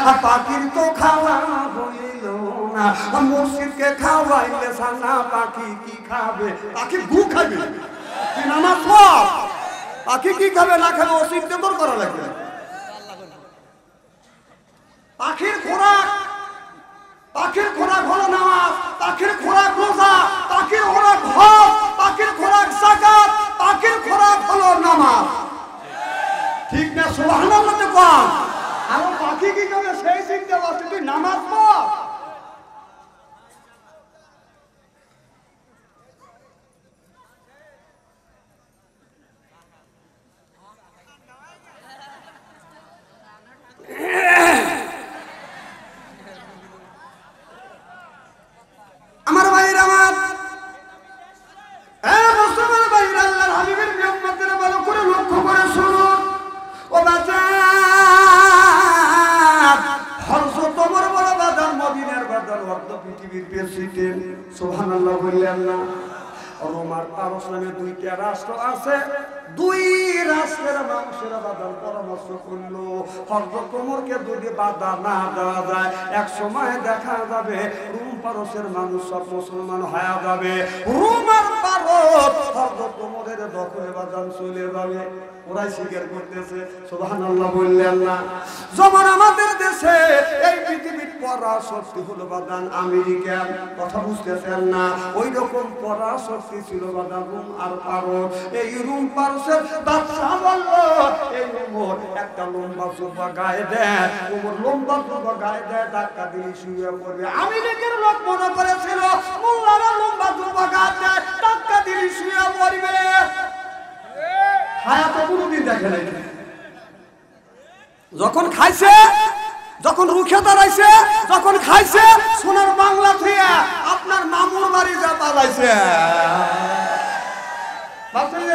আর পাখির তো খাওয়া হইল না। মসজিদকে খাওয়াইলে সানা পাখি কি খাবে? পাখি গু খাবে কি নামাজ পড়? পাখি কি খাবে না খাবে ও চিন্তা তোর করা লাগবে। পাখির খোরাক, পাখির খোরাক হলো নামাজ, পাখির খোরাক রোজা, পাখির খোরাক হজ, পাখির খোরাক যাকাত, পাখির খোরাক হলো নামাজ। ঠিক না? সুবহানাল্লাহ তো কম। আর পাখি কি খাবে সেই চিন্তা করছে, তুই নামাজ পড়। আমার ভাইরা, আমার মুসলমান ভাইরা, আল্লাহর হাবিবের নিয়মতেরা ভালো করে লক্ষ্য করে শুনুন। ও বাজার হযরত ওমর বড় বাজার, মদিনার বাজার, অর্ধ পৃথিবীর প্রেসিডেন্ট। সুবহানাল্লাহ বললেন না? রোম আর পারস্য নামে দুইটা রাষ্ট্র আছে। দুই রাষ্ট্রের মানুষেরা বাধার পরামর্শ করলো, হযরত ওমরকে যদি বাধা না দেওয়া যায় এক সময় দেখা যাবে রোম পারস্যের মানুষ সব মুসলমান হয়ে যাবে। রোম আর পারস্য হযরত ওমরের দখলে বাদান চলে যাবে। ওরাই স্বীকার করতেছে। সুবহানাল্লাহ বললেন না? যেমন আমাদের দেশে এই পৃথিবীর পরাশক্তি হলো বাদান আমেরিকা, কথা বুঝতেছেন না? ওই রকম পরাশক্তি ছিল বাদান রোম আর পারস্য। এই রোম পারস্যের বাদশা বলল, এই ওমর একটা লম্বা জুব্বা গায়ে দেয়, ওমর লম্বা জুব্বা গায়ে দেয়, ধাক্কা দিয়ে শুয়ে পড়বে। আমেরিকার লোক মনে করেছিল মোল্লারা লম্বা জুব্বা গায়ে দেয়, ধাক্কা দিয়ে শুয়ে পড়বে। হায়াতে কোনোদিন দেখে নাই। যখন খাইছে, যখন রুখে দাঁড়াইছে, যখন খাইছে সোনার বাংলা থেকে আপনার মামুর বাড়ি যা পালাইছে।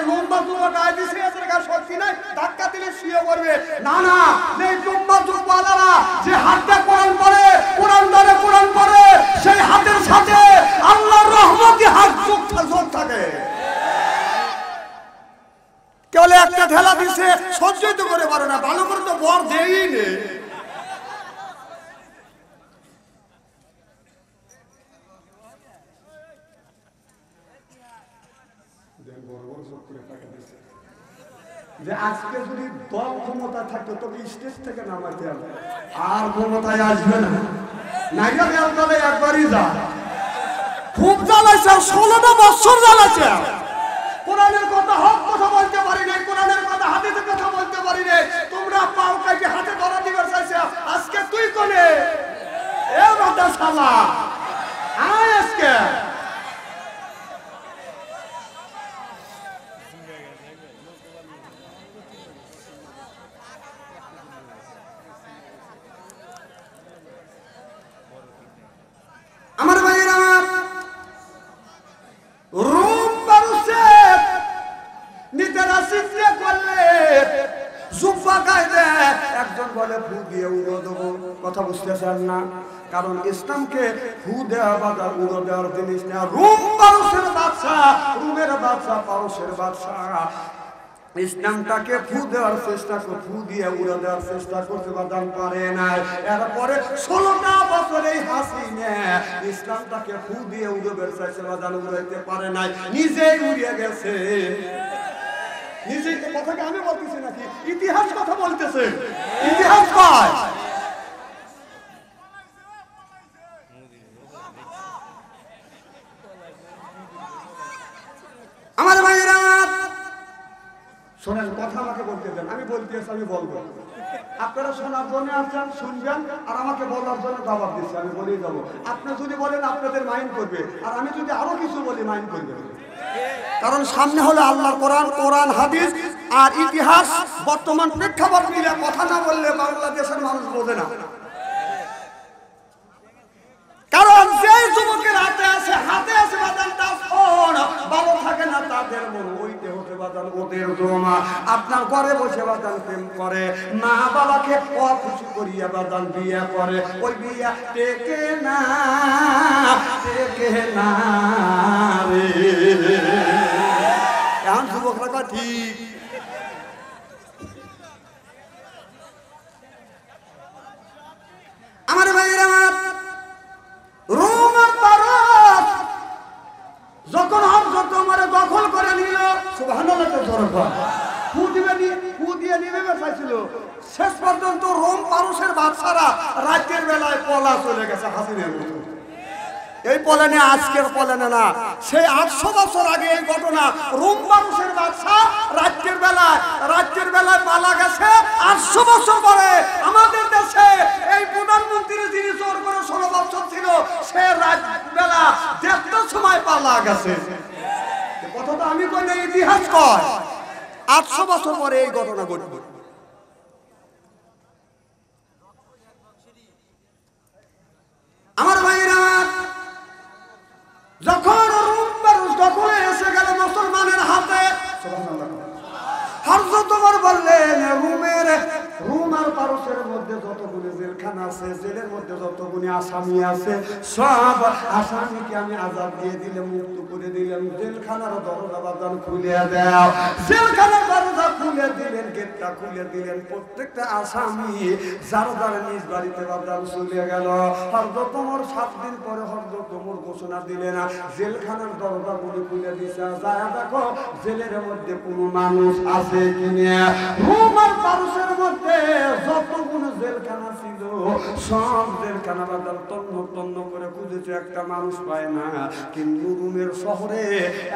লম্বা জুব্বা গায়ে দিছে, এদের গায়ে শক্তি নাই, ধাক্কা দিলে শুয়ে পড়বে। না না, এই লম্বা জুব্বাওয়ালারা যে হাতে কোরআন পড়ে, কোরআন ধরে কোরআন পড়ে, সেই হাতের সাথে আল্লাহর রহমতি হাত যোগ থাকে। কেবল একটা ঠেলা দিছে, সহ্যই তো করে পারে না, ভালো করে তো বর দেই নেই। যে আজকে যদি দল ক্ষমতা থাকতো তবে স্টেজ থেকে নামাইতে হবে, আর ক্ষমতায় আসবে না। নাইকা দলে একবারই যা, খুব জ্বালাইছে, 16টা বছর জ্বালাইছে। কোরআনের কথা হক কথা বলতে পারি নাই, কোরআনের কথা হাদিসের কথা বলতে পারি নাই। তোমরা পাও কাটে হাতে ধরা দিবার চাইছে। আজকে তুই কোনে এ বাটা শালা আয় আজকে। আমার ভাইয়েরা, আমার রোম পারস্যের নেতারা চিন্তা করলে জুব্বা গায়ে দেয়, একজন বলে ফু দিয়ে উড়ো দেবো। কথা বুঝতেছেন না? কারণ ইসলামকে ফু দেওয়া বাধা উড়ো দেওয়ার জিনিস না। রোম পারস্যের বাদশা, রোমের বাদশা, পারস্যের বাদশা ইসলামটাকে ফু দেওয়ার চেষ্টা করে, ফু দিয়ে উড়ে দেওয়ার চেষ্টা করতে বাদান পারে নাই। এরপরে 16টা বছর এই হাসিনা ইসলামটাকে ফু দিয়ে উড়ে বের চাইছে, বাদান উড়াইতে পারে নাই, নিজেই উড়িয়ে গেছে। নিজেই কথাকে আমি বলতেছি নাকি? ইতিহাস কথা বলতেছে, ইতিহাস কয়। আমার ভাইয়েরা, শোনেন, কথা আমাকে বলতে দেন, আমি বলতে আসি, আমি বলবো। আপনারা শোনার জন্য আসছেন, শুনবেন, আর আমাকে বলার জন্য দাওয়াত দিচ্ছি, আমি বলেই যাবো। আপনি যদি বলেন আপনাদের মাইন্ড করবে, আর আমি যদি আরো কিছু বলি মাইন্ড করবে। কারণ সামনে হলো আল্লাহর কোরআন, কোরআন হাদিস আর ইতিহাস। বর্তমান প্রেক্ষাপট মিলে কথা না বললে বাংলাদেশের মানুষ বোঝে না। কারণ যে যুবকের হাতে আছে বাদানটা ফোন, ভালো থাকে না তাদের মন ওইতে হতে বাদান ওদের জমা। আপনার ঘরে বসে বাদান প্রেম করে, মা বাবাকে অখুশি করিয়া বাদান বিয়ে করে, ওই বিয়া টেকে না, টেকে না রে। এখন যুবকরা ঠিক। নিয়ে চাইছিল, শেষ পর্যন্ত রোম পারস্যের বাদশারা রাতের বেলায় পলা চলে গেছে হাসিনের মতো। এই পলানে আজকের পলানে না, সেই 800 বছর আগে এই ঘটনা। রোম পারস্যের বাদশা রাতের বেলায় পালা গেছে। 800 বছর পরে আমাদের দেশে এই প্রধানমন্ত্রী যিনি জোর করে 16 বছর ছিল, সে রাত বেলা 1.5টার সময় পালা গেছে। কথাটা আমি কই না, ইতিহাস কয়। 800 বছর পরে এই ঘটনা ঘটবে। আমার ভাইরা, যখন রোম পারস্য দখলে এসে গেল মুসলমানের হাতে, হযরত ওমর বললেন, রোম আর পারস্যের মধ্যে যতগুলো জেলখানা আছে, জেলের মধ্যে যতগুলো আসামি আছে, সব আসামিকে আমি আজাদ দিয়ে দিলাম, মুক্ত করে দিলাম। জেলখানার দরজা বাজান খুলে দাও। জেলখানার দরজা খুলে দিলেন, গেটটা খুলে দিলেন। প্রত্যেকটা আসামি যার যার নিজ বাড়িতে বাজান চলে গেল। হযরত ওমর 7 দিন পরে হযরত ওমর ঘোষণা দিলেন, জেলখানার দরজাগুলো খুলে দিছে, যায় দেখো জেলের মধ্যে কোনো মানুষ আছে কিনা। রোম আর পারস্যের মধ্যে যতগুলো জেলখানা ছিল, সব জেলখানা বাজার তন্ন তন্ন করে খুঁজেছে, একটা মানুষ পায় না। কিন্তু রোমের শহরে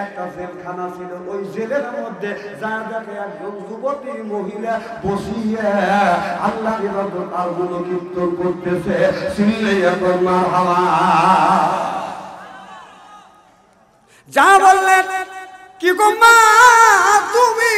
একটা জেলখানা ছিল, ওই জেলের মধ্যে যা দেখে একজন যুবতী মহিলা বসিয়ে আল্লাহ ইবাদত আর গুণকীর্তন করতেছে। চিল্লাইয়া কর মারহাবা। যা বললেন, কি গো মা তুমি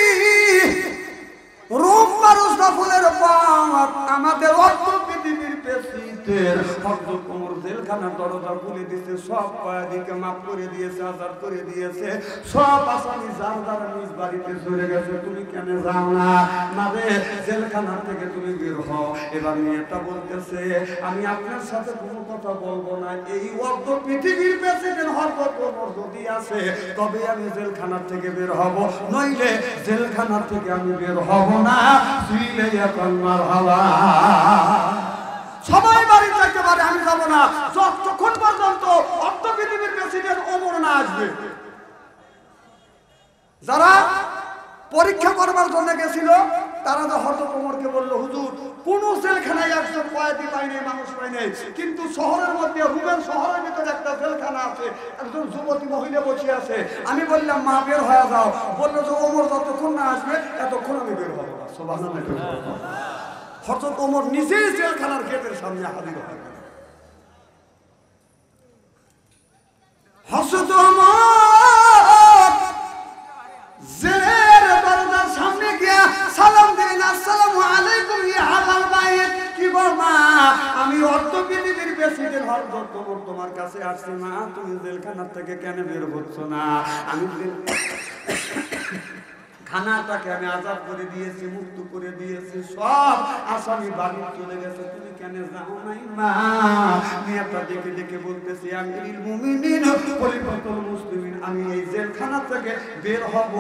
রোম পারস্য দখলের পর আমাদের অর্থ পৃথিবীর প্রেসিডেন্ট হযরত ওমর জেলখানার দরজা খুলে দিয়েছে, সব কয়েদিকে মাফ করে দিয়েছে, আজাদ করে দিয়েছে, সব আসামি যার যার নিজ বাড়িতে চলে গেছে। তুমি কেন যাও না? না রে, জেলখানা থেকে তুমি বের হও। এবার মেয়েটা বলতেছে, আমি আপনার সাথে কোনো কথা বলবো না। এই অর্ধ পৃথিবীর প্রেসিডেন্ট হযরত ওমর যদি আছে, তবে আমি জেলখানার থেকে বের হব, নইলে জেলখানার থেকে আমি বের হব না। চিল্লাইয়া কর মারহাবা। সবাই বাড়ি যাইতে পারে, আমি যাব না যতক্ষণ পর্যন্ত অর্ধ পৃথিবীর প্রেসিডেন্ট ওমর না আসবে। যারা পরীক্ষা করবার জন্য গেছিল, তারা তো হযরত ওমরকে বলল, হুজুর কোন জেলখানায় একজন কয়েদি পাই নাই, মানুষ পাই নাই, কিন্তু শহরের মধ্যে রোমের শহরের ভিতরে একটা জেলখানা আছে, একজন যুবতী মহিলা বসে আছে। আমি বললাম, মা বের হয়ে যাও। বললো যে ওমর যতক্ষণ না আসবে এতক্ষণ আমি বের হবো না। সুবহানাল্লাহ। হযরত ওমর নিজেই জেলখানার গেটের সামনে হাজির হয়। হযরত ওমর জেলের দরজার সামনে গিয়া সালাম দিলেন, আসসালামু আলাইকুম ইয়া আহলাল বাইত। কি গো মা, আমি অর্ধ পৃথিবীর প্রেসিডেন্ট হযরত ওমর তোমার কাছে আসছি। মা, তুমি জেলখানা থেকে কেন বের হচ্ছ না? আমি খানাটাকে আমি আজাদ করে দিয়েছি, মুক্ত করে দিয়েছি, সব আসামি বাড়ি চলে গেছে, তুমি কেন যাও নাই? মা, মেয়েটা ডেকে ডেকে বলতেছি, আমিরুল মুমিনিন খলিফাতুল মুসলিমিন, আমি এই জেলখানা থেকে বের হব,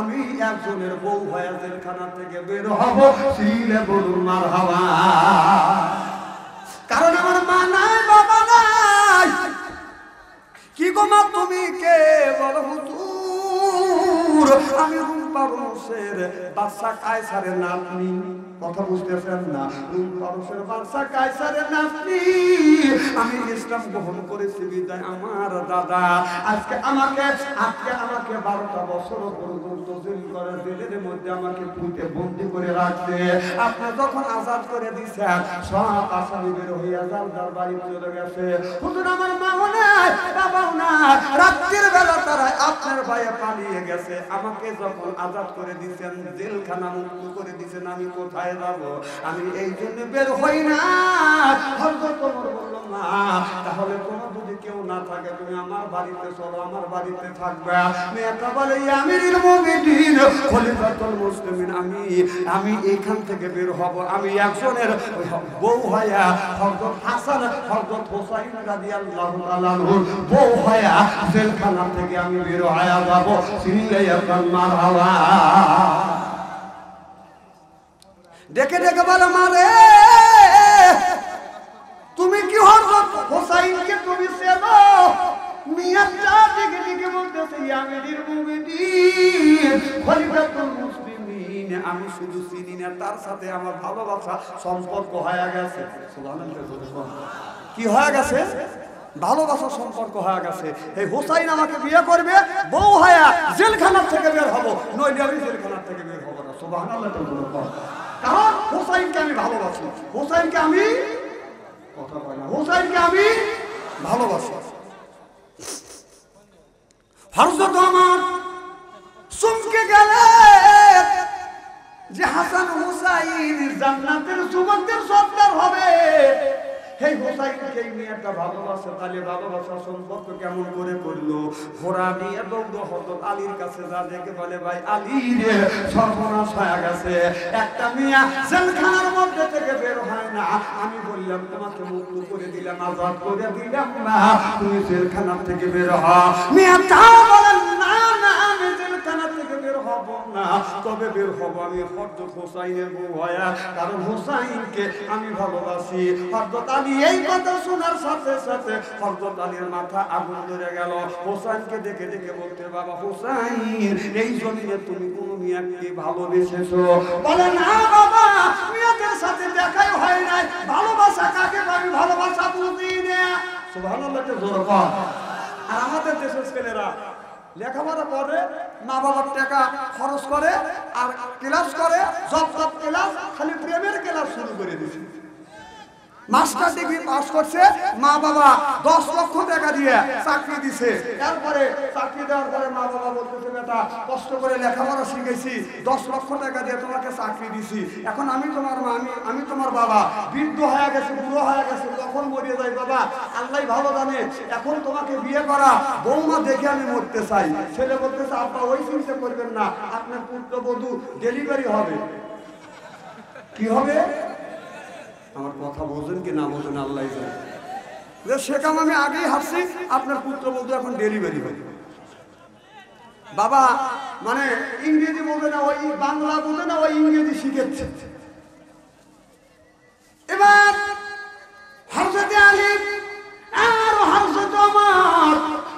আমি একজনের বউ হয়ে জেলখানা থেকে বের হব। সিলে বলুন মারহাবা। কারণ আমার মা নাই, বাবা নাই। কি গো মা, তুমি কে? বলো হুজুর, আমি রোম পারস্যের বাদশা কায়সারের নাতনি। কথা বুঝতেছেন না? রোম পারস্যের বাদশা কায়সারের নাতনি। আমি ইসলাম গ্রহণ করেছি বিদায় আমার দাদা আজকে আমাকে 12টা বছর পর্যন্ত জেলের মধ্যে আমাকে পুঁতে বন্দি করে রাখছে। আপনি যখন আজাদ করে দিয়েছেন, সব আসামি বের হইয়া যার বাড়ি চলে গেছে। হুজুর, আমার মাও নাই, বাবাও নাই, রাত্রির বেলা তারা আপনার ভাইয়ে পালিয়ে গেছে। আমাকে যখন আজাদ করে দিয়েছেন, জেলখানা মুক্ত করে দিয়েছেন, আমি কোথায় যাব? আমি এই জন্য বের হই না। হযরত ওমর বলল, মা, তাহলে তোমার যদি কেউ না থাকে, তুমি আমার বাড়িতে চলো, আমার বাড়িতে থাকবে। মেয়েটা বলে, আমিরুল মুমিনিন খলিফাতুল মুসলিমিন, আমি এইখান থেকে বের হব, আমি একজনের বউ হইয়া হযরত হাসান হযরত হুসাইন রাদিয়াল্লাহু তাআলা আনহুর বউ হইয়া জেলখানা থেকে আমি বের হইয়া যাব। চিল্লাইয়া কর মারহাবা। ডেকে ডেকে বলে, মারে তুমি কি হযরত হুসাইনকে তুমি চেনো? মিয়াটা ডেকে ডেকে বলতেছে, আমিরুল মুমিনিন খলিফাতুল মুসলিমিন, না, আমি শুধু চিনি না, তার সাথে আমার ভালোবাসা সম্পর্ক হয়ে গেছে। সুবহানাল্লাহ। কি হয়ে গেছে? ভালোবাসার সম্পর্ক হয়ে গেছে। এই হোসাইন আমাকে বিয়ে করবে, বউ হয়া জেলখানার থেকে বের হব, নইলে আমি জেলখানার থেকে বের হব না। সুবহানাল্লাহ। কারণ হোসাইনকে আমি ভালোবাসি, হোসাইনকে আমি কথা বলি না, হোসাইনকে আমি ভালোবাসি। হযরত আমার চমকে গেলে যে হাসান হুসাইন জান্নাতের যুবকদের সর্দার হবে। এই হোসাইনকে মেয়েটা ভালোবাসে, তাহলে ভালোবাসার সম্পর্ক কেমন করে করলো? ঘোড়া নিয়ে দৌড় হযরত আলীর কাছে যা, দেখে বলে ভাই আলী রে, সর্বনাশ হয়ে গেছে, একটা মেয়ে জেলখানার মধ্যে থেকে বের হয় না। আমি বললাম তোমাকে মুক্ত করে দিলাম, আজাদ করে দিলাম না, তুমি জেলখানার থেকে বের হও। মেয়েটা বলেন না না, আমি জেলখানার থেকে বের হব না, তবে বের হব আমি হযরত হোসাইনের বউ হয়া, কারণ হোসাইনকে আমি ভালোবাসি। হযরত আলী এই কথা শোনার সাথে সাথে হযরত আলীর মাথা আগুন ধরে গেল। হোসাইনকে দেখে দেখে বলতে, বাবা হোসাইন, এই জমিনে তুমি কোন মেয়েকে ভালোবেসেছো? বলে না বাবা, মেয়েদের সাথে দেখাই হয় নাই, ভালোবাসা কাকে আমি ভালোবাসা বুঝি না। সুবহানাল্লাহ। জোরে বল। আর আমাদের দেশের ছেলেরা লেখাপড়া করে, মা বাবার টাকা খরচ করে, আর ক্লাস করে, সব ক্লাস, খালি প্রেমের ক্লাস শুরু করে দিয়েছে। মাস্টার ডিগ্রি পাস করছে, মা বাবা 10 লক্ষ টাকা দিয়ে চাকরি দিছে। তারপরে চাকরি দেওয়ার পরে মা বাবা বলতেছে, বেটা কষ্ট করে লেখাপড়া শিখেছি, 10 লক্ষ টাকা দিয়ে তোমাকে চাকরি দিছি, এখন আমি তোমার মা, আমি তোমার বাবা, বৃদ্ধ হয়ে গেছে, বুড়ো হয়ে গেছে, কখন মরিয়ে যায় বাবা আল্লাহ ভালো জানে, এখন তোমাকে বিয়ে করা বৌমা দেখে আমি মরতে চাই। ছেলে বলতেছে, আব্বা ওই চিন্তা করবেন না, আপনার পুত্রবধূ ডেলিভারি হবে। কি হবে? আমার কথা বোঝেন কি না বোঝেন আল্লাহ জানে। সে কাম আমি আগেই হাসছি, আপনার পুত্রবধূ এখন ডেলিভারি হবে। বাবা মানে ইংরেজি বোঝে না, ওই বাংলা বোঝে না, ওই ইংরেজি শিখেছে। এবার হযরত আলী আর হযরত ওমর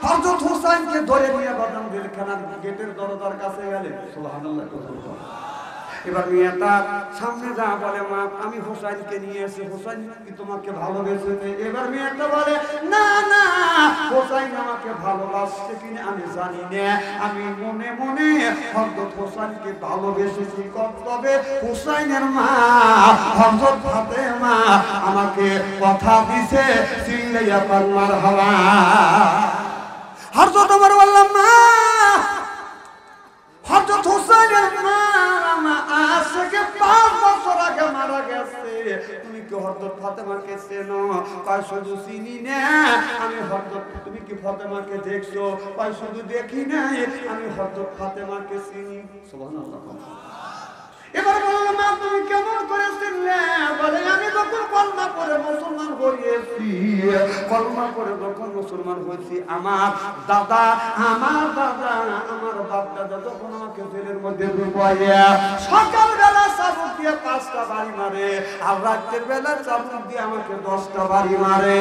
হযরত হোসেনকে ধরে নিয়ে বাদাম জেলখানার গেটের দরজার কাছে গেলেন। সুবহানাল্লাহ। এবার মেয়েটা সামনে যা বলে, মা আমি হোসাইনকে নিয়ে এসে, হোসাইন কি তোমাকে ভালোবেসেছে? এবার মেয়েটা বলে, না না, হোসাইন আমাকে ভালোবাসছে কিনা আমি জানি না, আমি মনে মনে হযরত হোসাইনকে ভালোবেসেছি। তবে হোসাইনের মা হযরত ফাতেমা আমাকে কথা দিছে, চিল্লাইয়া বল মারহাবা। হযরত ওমর বললাম, মা হযরত হোসেনের মা আজ থেকে 5 বছর আগে মারা গেছে, তুমি কি হযরত ফাতেমাকে চেনো? কয় শুধু চিনি না আমি হযরত। তুমি কি ফাতেমাকে দেখছো? কয় শুধু দেখি নাই, আমি হযরত ফাতেমাকে চিনি। সুবহানাল্লাহ। এবার বললাম, মা তুমি কেমন করে চিনলে? বলে, আমি যখন কলমা করে মুসলমান হয়েছি, কলমা করে যখন মুসলমান হয়েছি, আমার দাদা, আমার বাপ দাদা যখন আমাকে জেলের মধ্যে ঢুকাইয়া সকালবেলা চাবুক দিয়ে 5টা বাড়ি মারে, আর রাতের বেলা চাবুক দিয়ে আমাকে 10টা বাড়ি মারে।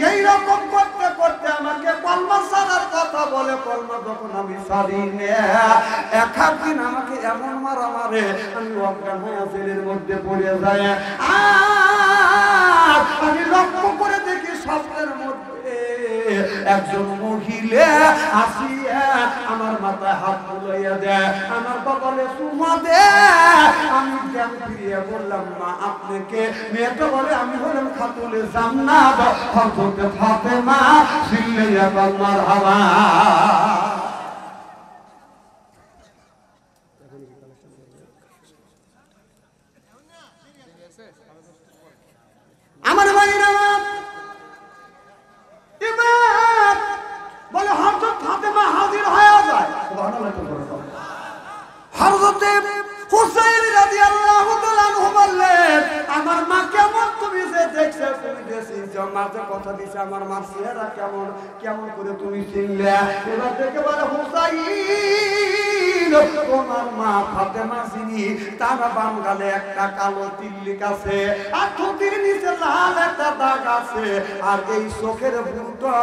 এইরকম করতে করতে আমাকে কলমা ছাড়ার কথা বলে, কলমা যখন আমি ছাড়ি না, একদিন আমাকে এমন মারা মারে, আমি অজ্ঞান হয়ে জেলের মধ্যে পড়ে যায়। আর আমি লক্ষ্য করে দেখি স্বপ্নের মধ্যে একজন মহিলা আসিয়া আমার মাথায় হাত বুলাইয়া দেয়, আমার কপালে চুমা দেয়। আমি জ্ঞান ফিরিয়ে বললাম, মা আপনি কে? মেয়েটা বলে, আমি হলাম খাতুনে জান্নাত হযরত ফাতেমা, চিল্লাইয়া বল মারহাবা। আমার ভাইরা এবার বলে হযরত ফাতেমা হাজির হয়ে যায়। হযরত হুসাইন রাদিয়াল্লাহু তাআলা আনহু বললেন, আমার মা কেমন? তুমি যে দেখছো, তুমি দেখছি মাঝে কথা দিছে, আমার মার চেহারা কেমন, কেমন করে তুমি চিনলে? এবার দেখে বলে, হুসাইন তোমার মা ফাতেমা যিনি তার বাম গালে একটা কালো তিল আছে আর ঠোঁটের নিচে লাল একটা দাগ আছে আর এই চোখের ভুরুটা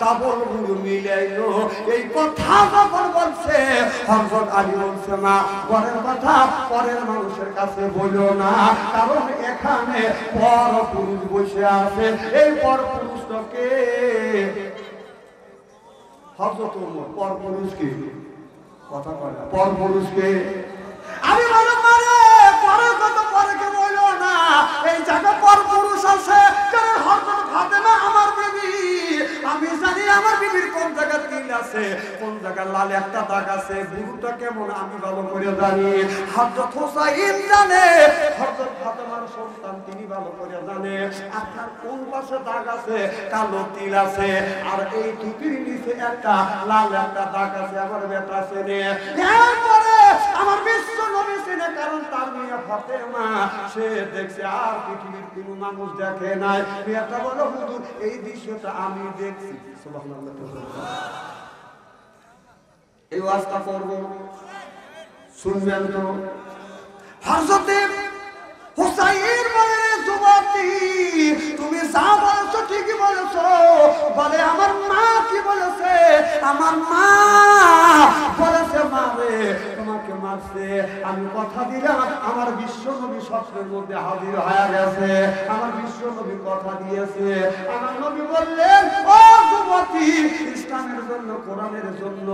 ডাবল ভুরু মিলাইলো। এই কথা যখন বলছে হযরত আলী বলছে মা পরের কথা পরের মানুষের কাছে বলো না, কারণ এখানে পর পুরুষ বসে আছে। এই পর পুরুষটাকে হযরত ওমর পর পুরুষকে কথা বলে পর পুরুষকে আমি বলো মারে পরের কথা পরকে বলো না, এই জায়গা পর পুরুষ আছে। কারণ হযরত ফাতেমা আমার বিবি, আমি জানি আমার বিবির কোন জায়গা তিল আছে, কোন জায়গা লাল একটা দাগ আছে, বুড়োটা কেমন আমি ভালো করে জানি। হযরত হুসাইন জানে, হযরত ফাতেমার সন্তান তিনি ভালো করে জানে আপনার কোন পাশে দাগ আছে, কালো তিল আছে আর এই টুপির নিচে একটা লাল একটা দাগ আছে। আমার বেটা চেনে, এরপরে আমার বিশ্ব নবী চেনে, কারণ তার মেয়ে ফাতেমা সে দেখছে আর পৃথিবীর কোন মানুষ দেখে নাই। মেয়েটা বলো হুজুর এই দৃশ্যটা আমি দেখছি। সুবহানাল্লাহ। এই ওয়াজটা করব শুনবেন তো। হযরত হুসাইন বলে যুবতী তুমি যা বলছো ঠিকই বলেছো। বলে আমার মা কি বলেছে, আমার মা বলেছে মারে তোমাকে মারছে। আমি কথা দিলাম আমার বিশ্ব নবী স্বপ্নের মধ্যে হাজির হয়ে গেছে, আমার বিশ্ব নবী কথা দিয়েছে। আমার নবী বললেন ও যুবতী ইসলামের জন্য কোরআনের জন্য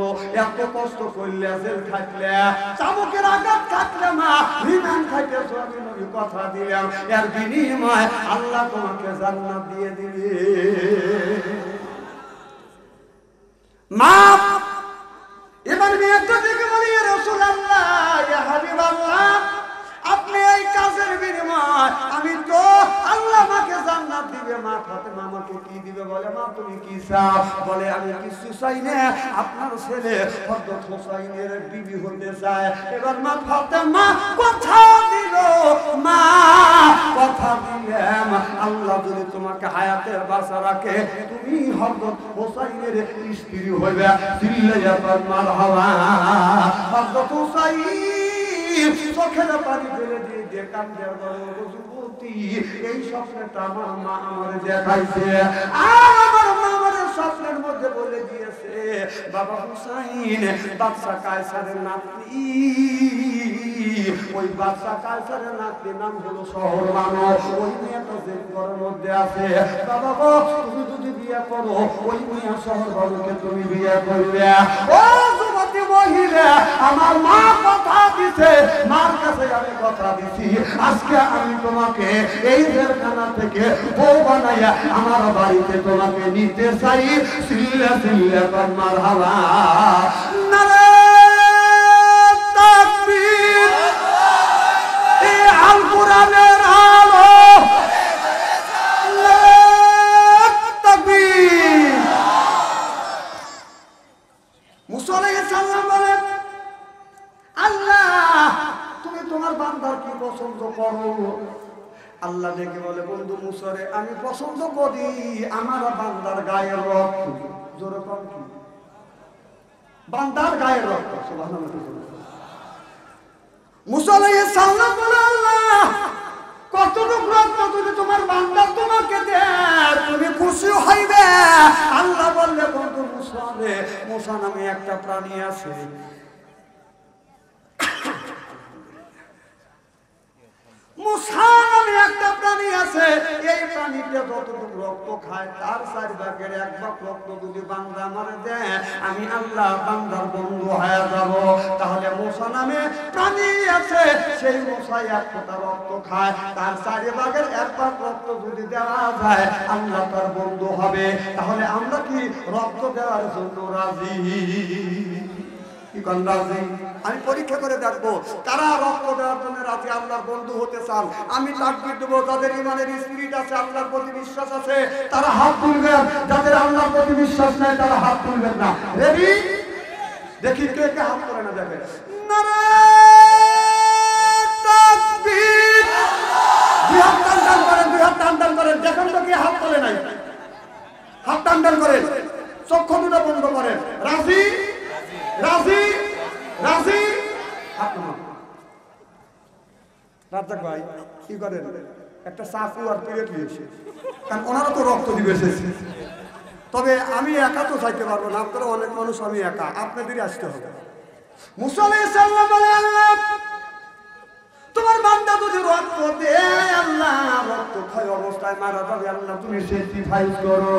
এত কষ্ট করলে, জেল থাকলে, চাবুকের আঘাত থাকলে, মা রিমান্ড থাকলে, আমি নবী কথা দিলাম এর বিনিময় আল্লাহ তোমাকে জান্নাত দিয়ে দিবে। মা এবার মেয়েটা থেকে বলি ইয়া রাসূলুল্লাহ ইয়া হাবিবাল্লাহ আপনি এই কাজের বিনিময় আমি তো আল্লাহ আমাকে জান্নাত দিবে। মা ফাতেমা আমাকে কি দিবে? বলে মা তুমি কি চাও? বলে আমি কিছু চাই না, আপনার ছেলে হযরত হুসাইনের বিবি হতে চায়। এবার মা ফাতেমা কথা দিল, মা কথা দিলাম আল্লাহ যদি তোমাকে হায়াতে বাঁচা রাখে তুমি হযরত হুসাইনের স্ত্রী হইবে। চিল্লাইয়া মারহাবা। হযরত হুসাইন চোখের পানি ফেলে দিয়ে কান্দার বড় যুবতী এই স্বপ্নটা আমার মা আমার দেখাইছে আর আমার মা আমার স্বপ্নের মধ্যে বলে দিয়েছে বাবা হুসাইন বাদশা কায়সারের নাতি, ওই বাদশা কায়সারের নাতি নাম হলো শহরবানো। ওই মেয়েটা যে ঘরের মধ্যে আছে বাবা গো তুমি যদি বিয়ে করো ওই মেয়ে শহরবানোকে তুমি বিয়ে করবে। ও যুবতী মহিলা আমার মা কথা দিছে, মার কাছে আমি কথা দিছি আজকে আমি তোমাকে এই জেলখানা থেকে বউ বানাইয়া আমার বাড়িতে তোমাকে নিতে চাই। সিল্লা সিল্লা কর মারহাবা। নারে তাকবীর, এই আল কোরআনের আলো, তাকবীর। মুসা আলাইহিস সালাম বলেন আল্লাহ তুমি তোমার বান্দার কি পছন্দ করো? আল্লাহ দেখে বলে বন্ধু মুসারে আমি পছন্দ করি আমার বান্দার গায়ের রক্ত। জোরে কম কি? বান্দার গায়ের রক্ত। সুবহানাল্লাহ। মুসা আলাইহিস সালাম বলে আল্লাহ কতটুকু রক্ত যদি তোমার বান্দা তোমাকে দেয় তুমি খুশি হইবে? আল্লাহ বললে বন্ধু মুসা রে মুসা নামে একটা প্রাণী আছে, মুসা নামে একটা প্রাণী আছে, এই প্রাণীটা যতটুকু রক্ত খায় তার 4 ভাগের 1 ভাগ রক্ত যদি বান্দা আমারে দেয় আমি আল্লাহ বান্দার বন্ধু হয়ে যাব। তাহলে মুসা নামে প্রাণী আছে, সেই মুসা 1 ফোঁটা রক্ত খায়, তার 4 ভাগের 1 ভাগ রক্ত যদি দেওয়া যায় আল্লাহ তার বন্ধু হবে। তাহলে আমরা কি রক্ত দেওয়ার জন্য রাজি? আমি পরীক্ষা করে দেখবো কারা রক্ত দেওয়ার জন্য রাজি, আল্লাহর বন্ধু হতে চান। আমি তাকবীর দেবো যাদের ইমানের স্পিরিট আছে, আল্লাহর প্রতি বিশ্বাস আছে তারা হাত তুলবেন, যাদের আল্লাহর প্রতি বিশ্বাস নাই তারা হাত তুলবেন না। রেডি? দেখি কে কে হাত তোলে না দেখে। নারে তাকবীর, দুই হাত টান করেন, দুই হাত টান করেন। দেখেন তো কে হাত তোলে নাই, হাত টান করেন, চক্ষু দুটো বন্ধ করেন। রাজি? রাজি? রাজি? রাজ্জাক ভাই কি করেন একটা চাকু আর পিরিয়ড নিয়েছে, কারণ ওনারা তো রক্ত দিবে এসেছে। তবে আমি একা তো চাইতে পারবো না, আপনারা অনেক মানুষ, আমি একা, আপনাদেরই আসতে হবে। মুসা আলাইহিস সালাম বলে আল্লাহ তোমার বান্দা যদি রক্ত দেয় আল্লাহ রক্ত খায় অবস্থায় মারা যাবে আল্লাহ তুমি স্যাক্রিফাইস করো।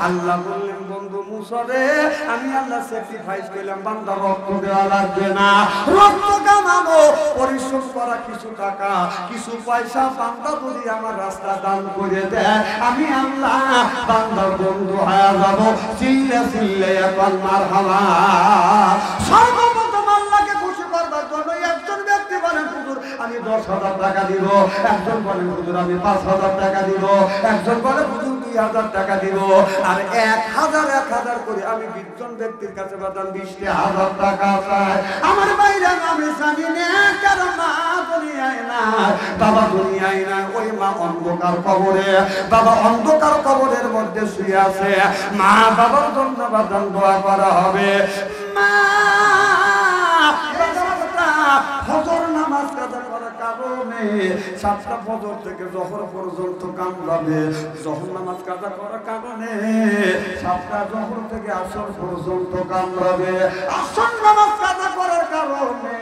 আল্লাহ বললেন বন্ধু মুসা রে আমি আল্লাহ স্যাক্রিফাইস করলাম, বান্দা রক্ত দেওয়া লাগবে না, রক্ত কামাবো পরিশ্রম করা কিছু টাকা কিছু পয়সা বান্দা যদি আমার রাস্তা দান করে দেয় আমি আল্লাহ বান্দার বন্ধু হয়ে যাবো। চিল্লে চিল্লে এখন মারহাবা। সর্বপ্রথম আল্লাহকে খুশি করবার জন্য একজন ব্যক্তি বলেন হুজুর আমি 10,000 টাকা দিব, একজন বলেন হুজুর আমি 5,000 টাকা দিব, একজন বলে হুজুর 2,000 টাকা দিব, আর 1,000 করে আমি 20 জন ব্যক্তির কাছে বাদাম 20,000 টাকা চাই। আমার বাইরে আমি জানি না কারণ মা দুনিয়ায় না, বাবা দুনিয়ায় না, ওই মা অন্ধকার কবরে, বাবা অন্ধকার কবরের মধ্যে শুয়ে আছে। মা বাবার জন্য বাদাম দোয়া করা হবে। মা ফজর নামাজ কাজা করার কারণে 7টা ফজর থেকে জোহর পর্যন্ত কামড়াবে, জোহর নামাজ কাজা করার কারণে 7টা জোহর থেকে আসর পর্যন্ত কামড়াবে, আসর নামাজ কাজা করার কারণে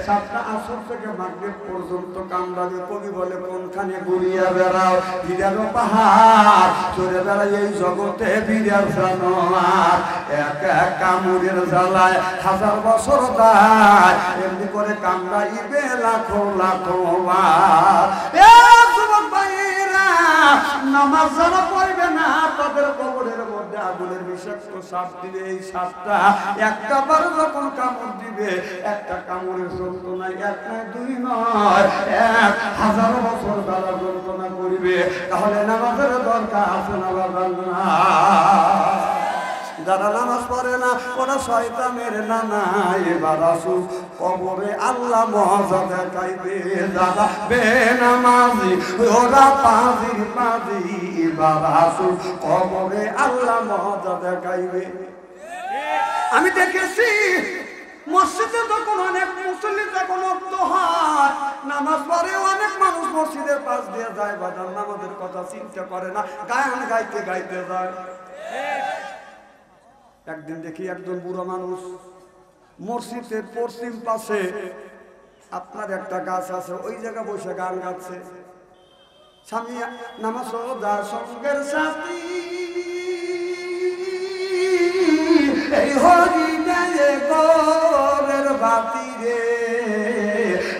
7টা আসর থেকে মাগরিব পর্যন্ত কামড়াবে। কবি বলে কোনখানে ঘুরিয়া বেড়াও ভিড়ারও পাহাড় চড়ে বেড়াই এই জগতে ভিড়ার জানোয়ার, এক এক কামড়ের জ্বালায় 1000 বছর যায়, এমনি করে কামড়াইবে লাখো লাখো বার। এ যুবক ভাইরা নামাজ যারা পড়বে না তাদের কবরের মধ্যে আগুনের বিষাক্ত সাপ দিবে। এই সাপটা একটা বার যখন কামড় দিবে একটা কামড়ের যন্ত্রণায় 1 নয় 2 নয় 1000 বছর তারা যন্ত্রণা করবে। তাহলে নামাজের দরকার আছে না বাবার না? যারা নামাজ পড়ে না ওরা শয়তানের নানা, এবার আসু কবরে আল্লাহ মজা দেখাইবে। যারা বেনামাজি ওরা পাজির পাজি, এবার আসু কবরে আল্লাহ মজা দেখাইবে। আমি দেখেছি মসজিদে যখন অনেক মুসল্লি যখন উক্ত হয় নামাজ পড়ে অনেক মানুষ মসজিদের পাশ দিয়ে যায়, বাজার নামাজের কথা চিন্তা করে না, গান গাইতে গাইতে যায়। একদিন দেখি একজন বুড়ো মানুষ মসজিদের পশ্চিম পাশে আপনার একটা গাছ আছে ওই জায়গা বসে গান গাচ্ছে। স্বামী নামাজ রোজা সঙ্গের সাথী এই হরি গায়ে গোরের বাতি রে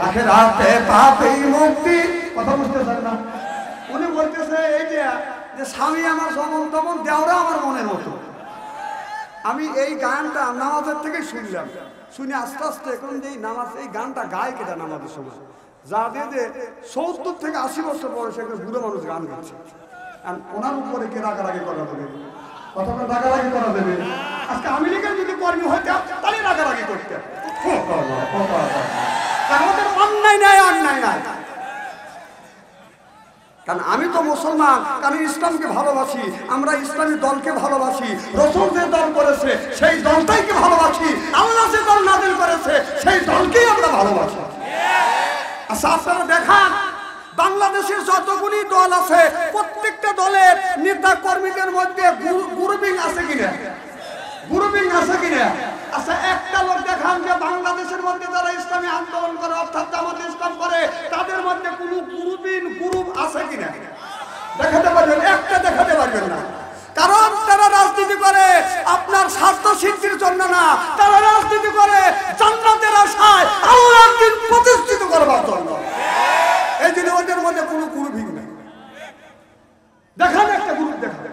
আখেরাতে পাবে মুক্তি। কথা বুঝতেছেন না? উনি বলতেছে এই যে স্বামী আমার যেমন তেমন দেওরা আমার মনের মতো। আমি এই গানটা নামাজের থেকে শুনলাম, শুনে আস্তে আস্তে এখন যে নামাজ এই গানটা গায় কেটা নামাজের সময় যা দিয়ে যে 70 থেকে 80 বছর বয়সে একটা বুড়ো মানুষ গান গাচ্ছে, ওনার উপরে কে রাগারাগি করা দেবে? কতটা রাগারাগি করা দেবে? আজকে আমেরিকার যদি কর্মী হইতাম তাহলে রাগারাগি করতাম। আমাদের অন্যায় নাই, অন্যায় নাই, কারণ আমি তো মুসলমান, কারণ ইসলামকে ভালোবাসি, আমরা ইসলামী দলকে ভালোবাসি, রাসূল যে দল করেছে সেই দলটাইকে ভালোবাসি, আল্লাহ যে দল নাযিল করেছে সেই দলকেই আমরা ভালোবাসি। আচ্ছা আপনারা দেখান বাংলাদেশের যতগুলি দল আছে প্রত্যেকটা দলের নেতা কর্মীদের মধ্যে গ্রুপিং আছে কিনা? গ্রুপিং আছে কিনা? আচ্ছা একটা লোক দেখান যে বাংলাদেশের মধ্যে যারা ইসলামী আন্দোলন করে অর্থাৎ জামাতে ইসলাম করে তাদের মধ্যে কোনো গ্রুপ আছে কিনা? দেখাতে পারবেন? একটা দেখাতে পারবেন না, কারণ তারা রাজনীতি করে আপনার স্বার্থ সিদ্ধির জন্য না, তারা রাজনীতি করে জান্নাতের আশায় আল্লাহর দ্বীন প্রতিষ্ঠিত করবার জন্য। এই জন্য ওদের মধ্যে কোনো গ্রুপিং নেই। দেখান একটা গ্রুপ দেখান।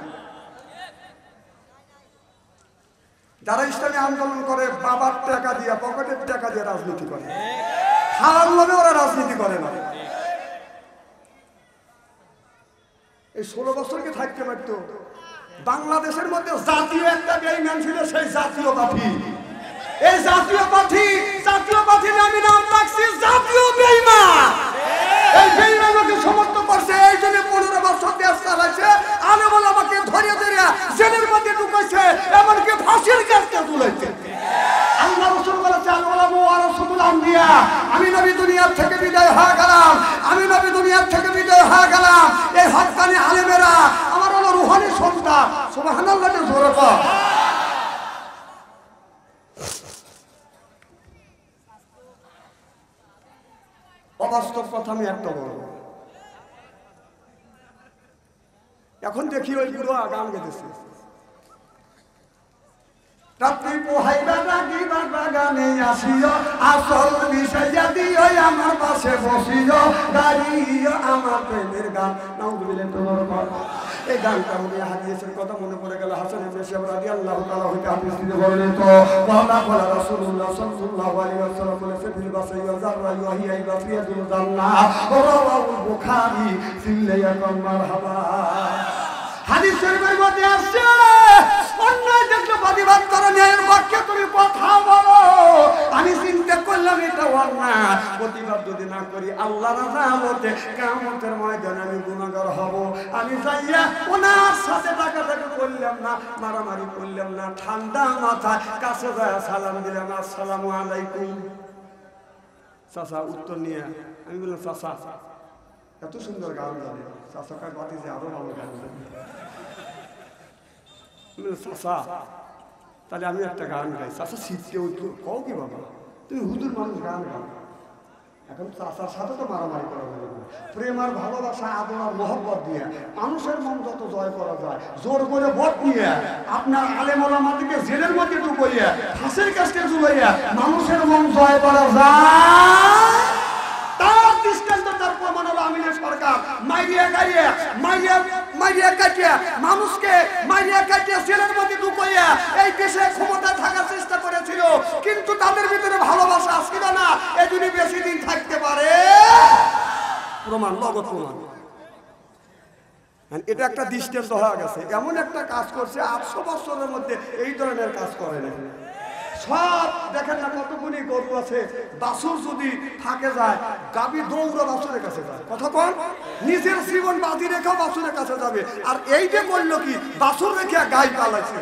যারা ইসলামী আন্দোলন করে বাবার টাকা দিয়ে পকেটের টাকা দিয়ে রাজনীতি করে, হারাম ভাবে ওরা রাজনীতি করে না। এই 16 বছরকে থাকতে পারতো। বাংলাদেশের মধ্যে জাতীয় একটা বেঈমান ছিল, সেই জাতীয় পার্টি। এই জাতীয় পার্টির আমি নাম রাখছি জাতীয় বেঈমান। এই বেঈমানকে সমর্থন করছে, এই জন্য 15 বছর দেশ চালাইছে, আলেম ওলামাকে ধরে ধরে জেলের মধ্যে ঢুকাইছে, এমনকি ফাঁসির কাজকে তুলেছে। আল্লাহ রাসূল বলেছে আল উলামা ওয়ারাসাতুল আম্বিয়া, কথা আমি একটা বলবো। এখন দেখি ওই বুড়ো গান গেতেছে, রাত্রি পোহাইবা রাগিবা বাগানে আসিও, আসল বিষয় দিও আমার পাশে বসিও, গাইও আমার প্রেমের গান। নাউযুবিল্লাহ তোমার কথা। এই গানটা মনে হাদিসের কথা মনে পড়ে গেল। হাসান ইবনে সাবির রাদিয়াল্লাহু তাআলা হইতে হাদিস থেকে বলেন তো ওয়ালা বলা রাসূলুল্লাহ সাল্লাল্লাহু আলাইহি ওয়াসাল্লাম বলেছে ফিল বাসাই ওয়া যাররা ওয়াহিয়া ইবাফিয়াতুল জান্নাহ রাওয়াহুল বুখারী সিল্লায়াকুম মারহাবা। হাদিস শরীফের মধ্যে আসছে অন্যায় দেখলে প্রতিবাদ করো, ন্যায়ের পক্ষে তুমি কথা বলো। আমি চিন্তা করলাম এটা অন্যায়, প্রতিবাদ যদি না করি আল্লাহর আযাবতে কিয়ামতের ময়দানে আমি গুনাহগার হব। আমি যাইয়া ওনার সাথে টাকাটাকি করলাম না, মারামারি করলাম না, ঠান্ডা মাথায় কাছে যায় সালাম দিলাম, আসসালামু আলাইকুম। চাচা উত্তর নিয়ে আমি বললাম চাচা এত সুন্দর গান জানে, চাচা কার বাতি যে আরো ভালো গান জানে। চাচা তাহলে আমি একটা গান গাই। চাচা শীতকে উঠলো, কও কি বাবা তুমি হুজুর মানুষ গান গাও। এখন চাচার সাথে তো মারামারি করা যাবে না, প্রেম আর ভালোবাসা আদর আর মহব্বত দিয়ে মানুষের মন যত জয় করা যায়, জোর করে ভোট নিয়ে আপনার আলেম ওলামাদেরকে জেলের মধ্যে ঢুকাইয়া ফাঁসের কাছে ঝুলাইয়া মানুষের মন জয় করা যায়। তার দৃষ্টান্ত তার প্রমাণ হলো আমিনের সরকার মাইরিয়া গাইয়া মাইরিয়া কাটিয়া মানুষকে মাইরিয়া কাটিয়া জেলের মধ্যে ঢুকাইয়া এই দেশে ক্ষমতায় থাকার চেষ্টা করেছিল, কিন্তু তাদের ভিতরে ভালোবাসা ছিল না। এই যদি বেশি দিন থাকতে পারে, প্রমাণ নগদ প্রমাণ। এটা একটা দৃষ্টান্ত হয়ে গেছে। এমন একটা কাজ করছে 800 বছরের মধ্যে এই ধরনের কাজ করে না। সব দেখেন না কতগুলি গরু আছে, বাছুর যদি থাকে যায় গাবি দৌড়া বাছুরের কাছে যায়। কথা কোন নিজের জীবন বাজি রেখা বাছুরের কাছে যাবে, আর এই যে করলো কি বাছুর রেখে গাই পালাইছে।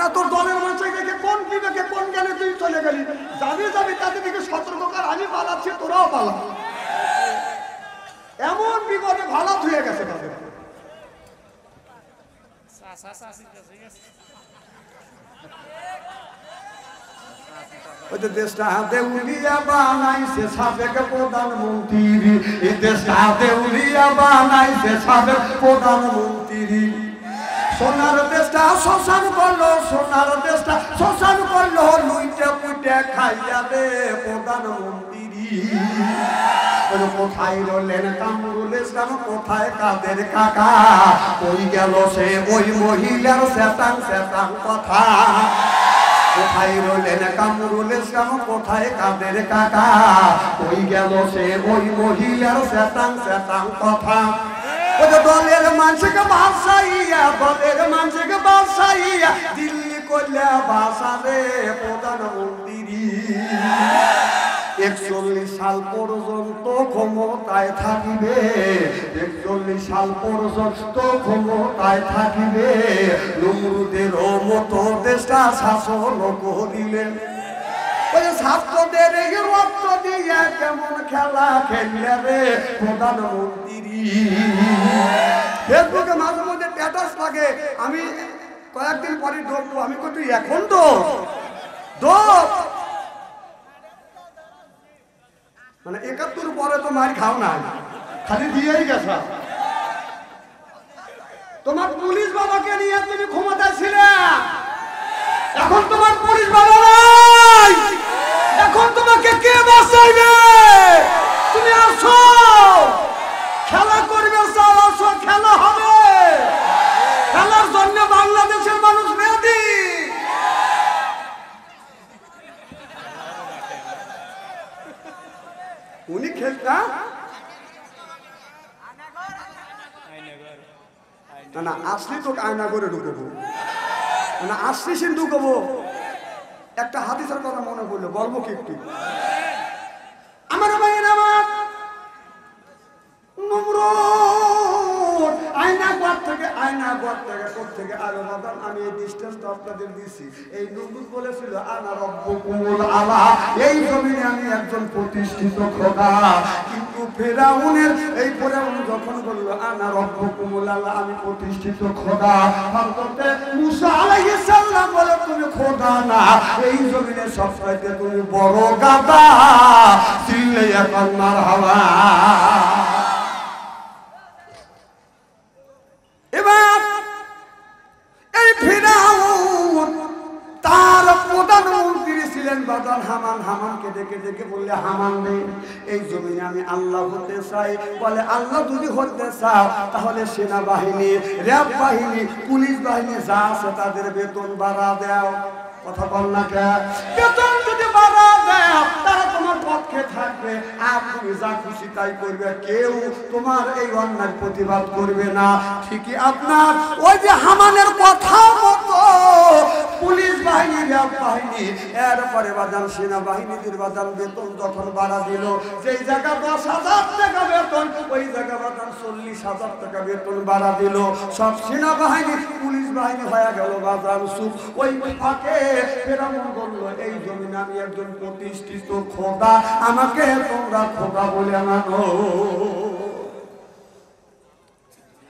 না তোর দলের মানুষ দেখে কোন বিবেকে কোন জ্ঞানে তুই চলে গেলি, যাবি তাদের দিকে সতর্ক কর, আমি পালাচ্ছি তোরাও পালা। এমন বিপদে ভালো হয়ে গেছে তাদের। দেশটা দেউলিয়া বানাইছে সাবেক প্রধানমন্ত্রী, এই দেশটা দেউলিয়া বানাইছে সাবেক প্রধানমন্ত্রী। সোনার দেশটা শ্মশান করলো, সোনার দেশটা শ্মশান করলো, লুইটা পুইটা খাইয়া দে প্রধানমন্ত্রী। কোথায় রলেন কামরুল ইসলাম, কোথায় কাদের কাকা, ওই গেল সে ওই মহিলার শ্বেতাং শ্বেতাং কথা। কোথায় রলেন কামরুল ইসলাম, কোথায় কাদের কাকা, ওই গেল সে ওই মহিলার শ্বেতাং শ্বেতাং কথা। দলের মানুষকে বাসাইয়া, দলের মানুষকে বাসাইয়া দিল্লি করলে বাসা রে প্রধানমন্ত্রী। 41 সাল পর্যন্ত ক্ষমতায় থাকিবে, 41 সাল পর্যন্ত ক্ষমতায় থাকিবে, নমরুদের মতো দেশটা শাসন করিলেন। ওই ছাত্রদের রক্ত দিয়ে কেমন খেলা খেললে রে প্রধানমন্ত্রী। ফেসবুকে মাঝে মধ্যে স্ট্যাটাস লাগে, আমি কয়েকদিন পরে ঢুকবো, আমি কত এখন তো মানে 71 পরে তো মার খাও না, খালি দিয়েই গেছে। তোমার পুলিশ বাবাকে নিয়ে তুমি ক্ষমতায় ছিলে, এখন তোমার পুলিশ বাবা নাই, এখন তোমাকে কে বাঁচাইবে? তুমি আসো, খেলা করবে, চাও আসো, খেলা হবে। খেলার জন্য বাংলাদেশের মানুষ রেডি। উনি খেলতা না আসলি তো আয়না করে ঢুকবো না, আসলি সে ঢুকবো। একটা হাদিসের কথা মনে পড়লো, বলবো কি একটু? আমার ভাইয়ের আমার নমরুদ আয়না ঘর থেকে আরো বাদাম, আমি এই ডিস্টেন্সটা আপনাদের দিছি। এই নমরুদ বলেছিল আনা রব্বুকুমুল আলা, এই জমিনে আমি একজন প্রতিষ্ঠিত খোদা। কিন্তু কিন্তু ফেরাউনের এই ফেরাউন যখন বলল আনা রব্বুকুমুল আলা, আমি প্রতিষ্ঠিত খোদা, হযরতে মুসা আলাইহিস সালাম বলে তুমি খোদা না, এই জমিনে সবচাইতে তুমি বড় গাধা। চিল্লে এখন মারহাবা। এবার এই ফেরাউন তার প্রধানমন্ত্রী ছিলেন বাদান হামান। হামানকে ডেকে ডেকে বললে, হামান রে, এই জমিনে আমি আল্লাহ হতে চাই। বলে, আল্লাহ যদি হতে চাও তাহলে সেনাবাহিনী, র্যাব বাহিনী, পুলিশ বাহিনী যা আছে তাদের বেতন বাড়া দাও। কথা বল না কে? বেতন যদি বাড়া দাও তারা তোমার পক্ষে থাকবে, আর তুমি যা খুশি তাই করবে, কেউ তোমার এই অন্যায় প্রতিবাদ করবে না। ঠিকই আপনার ওই যে হামানের কথা মতো পুলিশ বাহিনী, র্যাব বাহিনী, এরপরে বাজান সেনাবাহিনীদের বাজান বেতন যখন বাড়া দিল, যেই জায়গা 10,000 টাকা বেতন, ওই জায়গা বাজান 40,000 টাকা বেতন বাড়া দিল। সব সেনাবাহিনী পুলিশ বাহিনী হয়ে গেল বাজান সুখ। ওই ফাঁকে ফেরাউন বলল, এই জমিনে আমি একজন প্রতিষ্ঠিত খোদা, আমাকে তোমরা খোদা বলে মানো।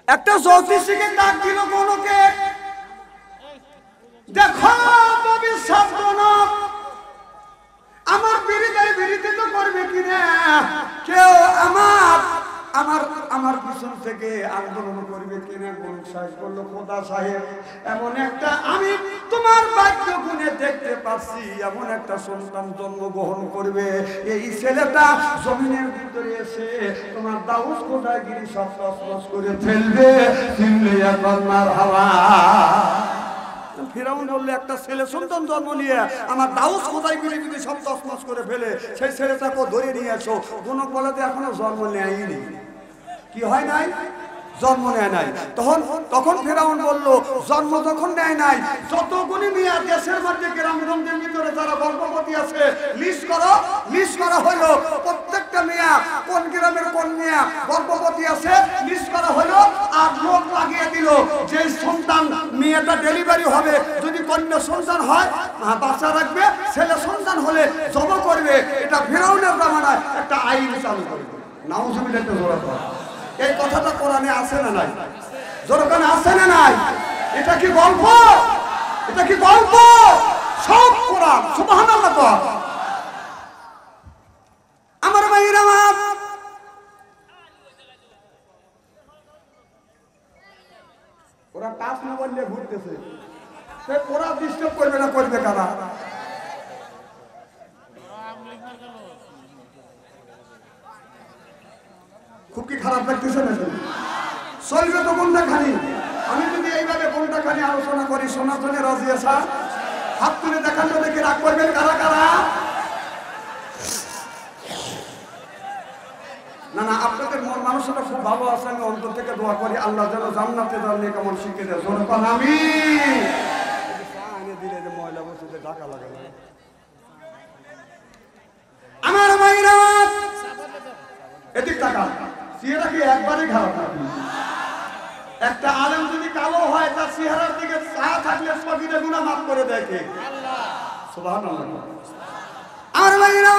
একটা জ্যোতিষীকে ডাক দিল কোনকে, দেখো ভবিষ্যৎ আমার বিরোধিত করবে কিনা, কেউ আমার পিছন থেকে আন্দোলন করবে কিনা। কোন সাহেব বললো, খোদা সাহেব, এমন একটা আমি তোমার বাক্য গুণে দেখতে পাচ্ছি, এমন একটা সন্তান জন্মগ্রহণ করবে, এই ছেলেটা জমিনের ভিতরে এসে তোমার দাউস খোদাগিরি সব তছনছ করে ফেলবে। চিনলে একবার মারহাবা। ফেরাউন বললো, একটা ছেলে সন্তান জন্ম নিয়ে আমার দাউস খোদাগিরি যদি সব তছনছ করে ফেলে, সেই ছেলেটাকে ধরে নিয়ে এসো। কোনো বলে যে এখনো জন্ম নেয়নি। কি হয় নাই? জন্ম নেয় নাই। তখন ফেরাউন বলল, জন্ম যখন নেয় নাই, যতগুলি মেয়ে দেশের মধ্যে গ্রামগঞ্জের ভিতরে যারা গর্ভবতী আছে লিস্ট করো। লিস্ট করা হলো প্রত্যেকটা মেয়ে, কোন গ্রামের কোন মেয়ে গর্ভবতী আছে লিস্ট করা হলো। আর লোক লাগিয়ে দিল, যে সন্তান মেয়েটা ডেলিভারি হবে, যদি কন্যা সন্তান হয় বাচ্চা রাখবে, ছেলে সন্তান হলে জব করবে। এটা ফেরাউনের জামানায় একটা আইন চালু করবে। নাউজুবিল্লাহ। এই কথাটা কোরআনে আছে না নাই? জোরকানে আছে না নাই? এটা কি গল্প? এটা কি গল্প? সব কোরআন। সুবহানাল্লাহ। তো আমার ভাইরা, ওরা টাচ না বললে ঘুরতেছে, সে ওরা ডিস্টার্ব করবে না, করবে কারা? খুব কি খারাপ লাগতেছে না? চলবে তো কোনটা খানি? আমি যদি এইভাবে কোনটা খানি আলোচনা করি, শোনার জন্য রাজি আসা? হাত তুলে দেখান তো দেখি, রাগ করবেন কারা কারা? না না, আপনাদের মন মানুষটা খুব ভালো আছে। আমি অন্তর থেকে দোয়া করি আল্লাহ যেন জান্নাতে যাওয়ার কেমন শিখে দেয়। জোরে পান আমি দিলে যে ময়লা বসে ঢাকা লাগে। আমার মাইরা এদিক টাকা চেহারা কি একবারে খারাপ নাকি? একটা আলেম যদি কালো হয়, তার চেহারার দিকে ছায়া থাকলে সবিরে গুনাহ মাফ করে দেয় কে? আল্লাহ। সুবহানাল্লাহ। আমার ভাইরা,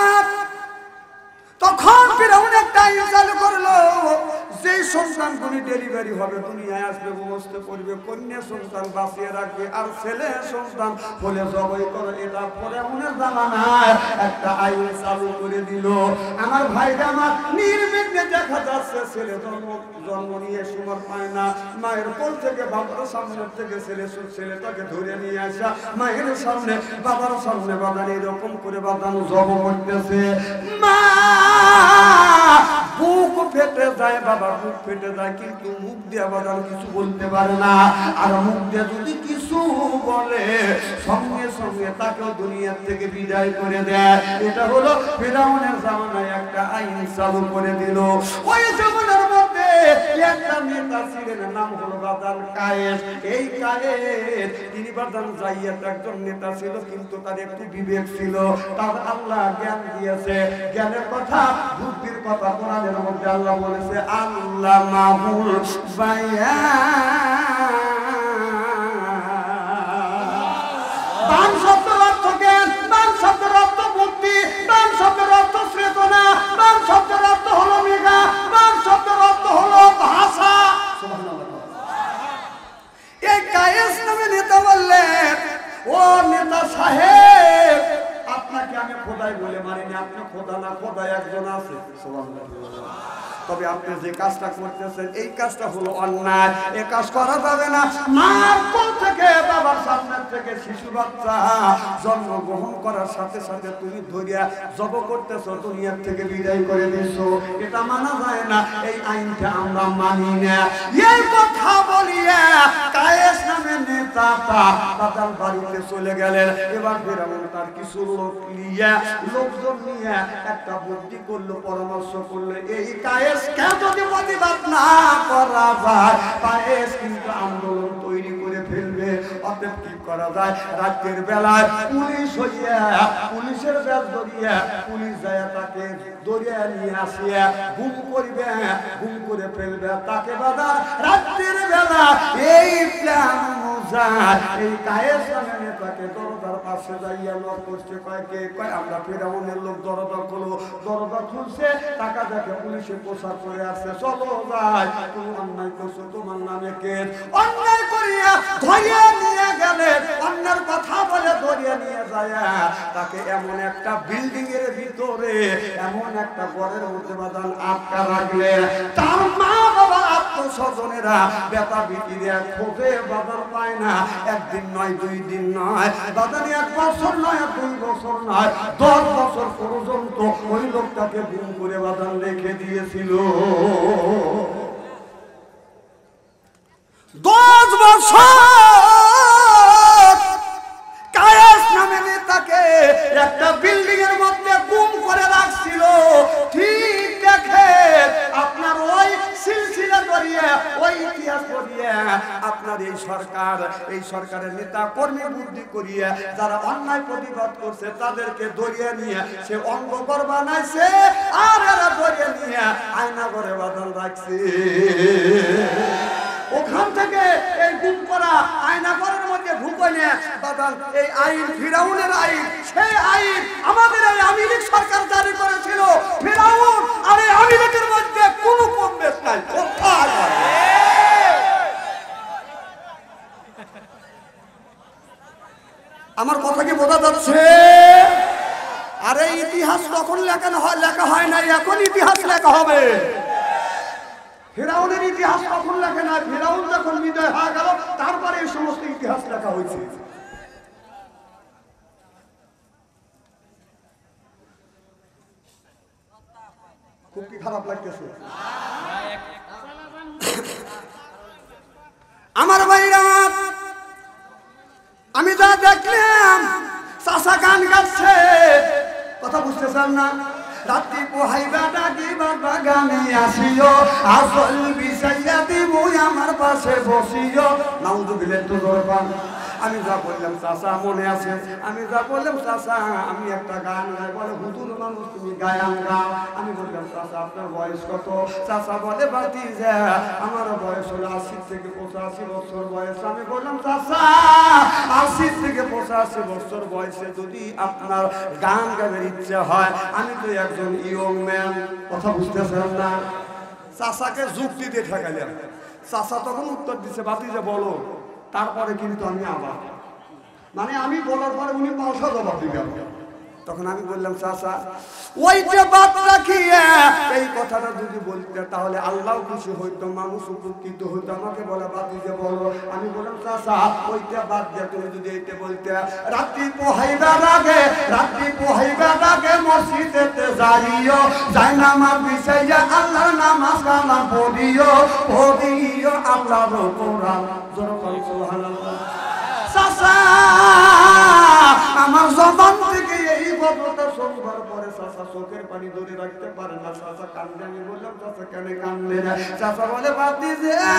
তখন ফিরাউন একটা আইন চালু করলো, যে সন্তানগুলি ডেলিভারি হবে দুনিয়ায় আসবে, বুঝতে করবে, কন্যা সন্তান বাঁচিয়ে রাখবে, আর ছেলে সন্তান হলে জবাই করে। এটা ফিরাউনের জামানায় একটা আইন চালু করে দিল। আমার ভাইরা, আমার নির্বিঘ্নে দেখা যাচ্ছে ছেলে জন্ম নিয়ে সময় পায় না, মায়ের কোল থেকে বাবার সামনে থেকে ছেলেটাকে ধরে নিয়ে আসা, মায়ের সামনে বাবার সামনে বাদান এরকম করে বাদান জব করতেছে। মা বুক ফেটে যায়, বাবা বুক ফেটে যায়, কিন্তু মুখ দিয়ে বাদান কিছু বলতে পারে না। আর মুখ দিয়ে যদি কিছু বলে, সঙ্গে সঙ্গে তাকে দুনিয়ার থেকে বিদায় করে দেয়। এটা হলো ফিরাউনের জামানায় একটা আইন চালু করে দিল। ওই জামানার মধ্যে একটা নেতা ছিলেন, নাম হলো বাদান কায়েস। এই কায়েস তিনি বাদান জাইয়াত একজন নেতা ছিল, কিন্তু তার একটু বিবেক ছিল। তার আল্লাহ জ্ঞান দিয়েছে। জ্ঞানের কথা, বুদ্ধির কথা কোরআনের মধ্যে আল্লাহ বলেছে, আল্লামাহুল বায়ান। বান শব্দের অর্থ জ্ঞান, বান শব্দের অর্থ বুদ্ধি, বান শব্দের অর্থ চেতনা, বান শব্দের অর্থ হলো মেঘা। খোদা না খোদা একজন আছে, সুবহানাল্লাহ। তবে আপনি যে কাজটা করতেছেন এই কাজটা হলো অন্যায়, এই কাজ করা যাবে না। মার কোল থেকে বাবার সামনে থেকে শিশু বাচ্চা জন্মগ্রহণ করার সাথে সাথে তুমি ধরিয়া জব করতেছো, দুনিয়ার থেকে বিদায় করে দিছো, এটা মানা যায় না। এই আইনটা আমরা মানি না। এই কথা বলিয়া কায়েস নামে নেতাটা তার বাড়িতে চলে গেলেন। এবার ফিরআউন তার কিছু লোকজন নিয়ে একটা বুদ্ধি করলো, পরামর্শ করলো, এই কায়েসকে যদি প্রতিবাদ না করা যায় কায়েস কিন্তু আন্দোলন তৈরি করে ফেলবে। অতএব কি করা যায়? রাতের বেলায় পুলিশ হইয়া পুলিশের ব্যাগ ধরিয়া পুলিশ যায় তাকে ধরিয়া নিয়ে আসিয়া গুম করবে, গুম করে ফেলবে তাকে। বাধা রাতের বেলা এই প্ল্যান অনুযায়ী এই কায়েস নামে নেতাকে দরজার পাশে যাইয়া লক করছে। কয়েকে কয় আমরা ফিরআউনের লোক, দরজা খোলো। দরজা খুলছে, টাকা দেখে পুলিশে পোশাক পরে আসছে, চলো যাই, তুমি অন্যায় করছো, তোমার নামে কেস। অন্যায় করিয়া ধরিয়া নিয়ে গেলে, অন্যের কথা বলে ধরিয়া নিয়ে যায় তাকে এমন একটা বিল্ডিং এর ভিতরে, এমন একটা ঘরের মধ্যে বাদান আটকা রাখলে তার মা বাবা আত্মস্বজনেরা বেতা বিক্রিয়া খোঁজে, বাজার পায় না। একদিন নয়, 2 দিন নয়, বাজারে 1 বছর নয়, 2 বছর নয়, 10 বছর পর্যন্ত ওই লোকটাকে গুম করে বাজার রেখে দিয়েছিল। 10 বছর কায়েস নামে নেতাকে একটা বিল্ডিং এর মধ্যে গুম করে রাখছিল। ঠিক দেখে আপনার ওই সিলসিলা করিয়ে, ওই ইতিহাস করিয়ে আপনার এই সরকারের নেতা কর্মী বুদ্ধি করিয়ে যারা অন্যায় প্রতিবাদ করছে তাদেরকে ধরিয়ে নিয়ে সে অঙ্গকর বানাইছে, আর এরা ধরিয়ে নিয়ে আয়না ঘরে বাঁধন রাখছে। ওখান থেকে এই গুম করা আয়না ঘরের মধ্যে ঢুকাইলে বাদাল এই আইন ফিরআউনের আইন, সেই আইন আমাদের এই আওয়ামী লীগ সরকার জারি করেছিল। ফিরআউন আর এই আওয়ামী লীগের মধ্যে কোনো কম বেশ নাই। আমার কথা কি বোঝা যাচ্ছে? আরে ইতিহাস তখন লেখা হয় না, এখন ইতিহাস লেখা হবে। ফিরআউনের ইতিহাস তখন লেখে না, ফিরআউন যখন বিদায় হয়ে গেল তারপরে এই সমস্ত ইতিহাস লেখা হয়েছে। খুব কি খারাপ লাগতেছে আমার ভাইরা? আমি যা দেখলাম, চাষা গান গাচ্ছে, কথা বুঝতেছেন না? রাত্রি পোহাইবা ডাকিবা বাগানে আসিও, আসল বিষাইয়া দিব আমার পাশে বসিও। নাউযুবিল্লাহ তো দরকার। আমি যা বললাম চাচা মনে আছে, আমি যা বললাম চাচা আমি একটা গান গাই, বলে হুজুর মানুষ তুমি গায়ান গাও। আমি বললাম চাচা আপনার বয়স কত? চাচা বলে ভাতিজা আমার বয়স হলো 80 থেকে 85 বছর বয়স। আমি বললাম চাচা 80 থেকে 85 বছর বয়সে যদি আপনার গান গাইবার ইচ্ছা হয়, আমি তো একজন ইয়ং ম্যান, কথা বুঝতেছেন না? চাচাকে যুক্তি দিয়ে ঠেকাইলাম। চাচা তখন উত্তর দিচ্ছে ভাতিজা বলো। তারপরে কিন্তু আমি আবার মানে আমি বলার পরে উনি পাল্টা জবাব দিবেন। তখন আমি বললাম চাচা ওই যে বাদ রাখিয়া এই কথাটা যদি বলতে তাহলে আল্লাহ খুশি হইতো, মানুষ উপকৃত হইতো। আমাকে বলে ভাতিজা বলো। আমি বললাম চাচা ওইটা বাদ দিয়ে তুমি যদি এইটা বলতে, রাত্রি পোহাইবার আগে মসজিদেতে যাইও, যাই নামাজ বিছাইয়া আল্লাহর নামাজ কালাম পড়িও আল্লাহর কোরআন। সুবহানাল্লাহ। চাচা আমার জবান থেকে এই কথাটা শুনবার পরে চাচা চোখের পানি ধরে রাখতে পারে না, চাচা কান্দে। আমি বললাম চাচা কেন কান্দে না? চাচা বলে ভাতিজা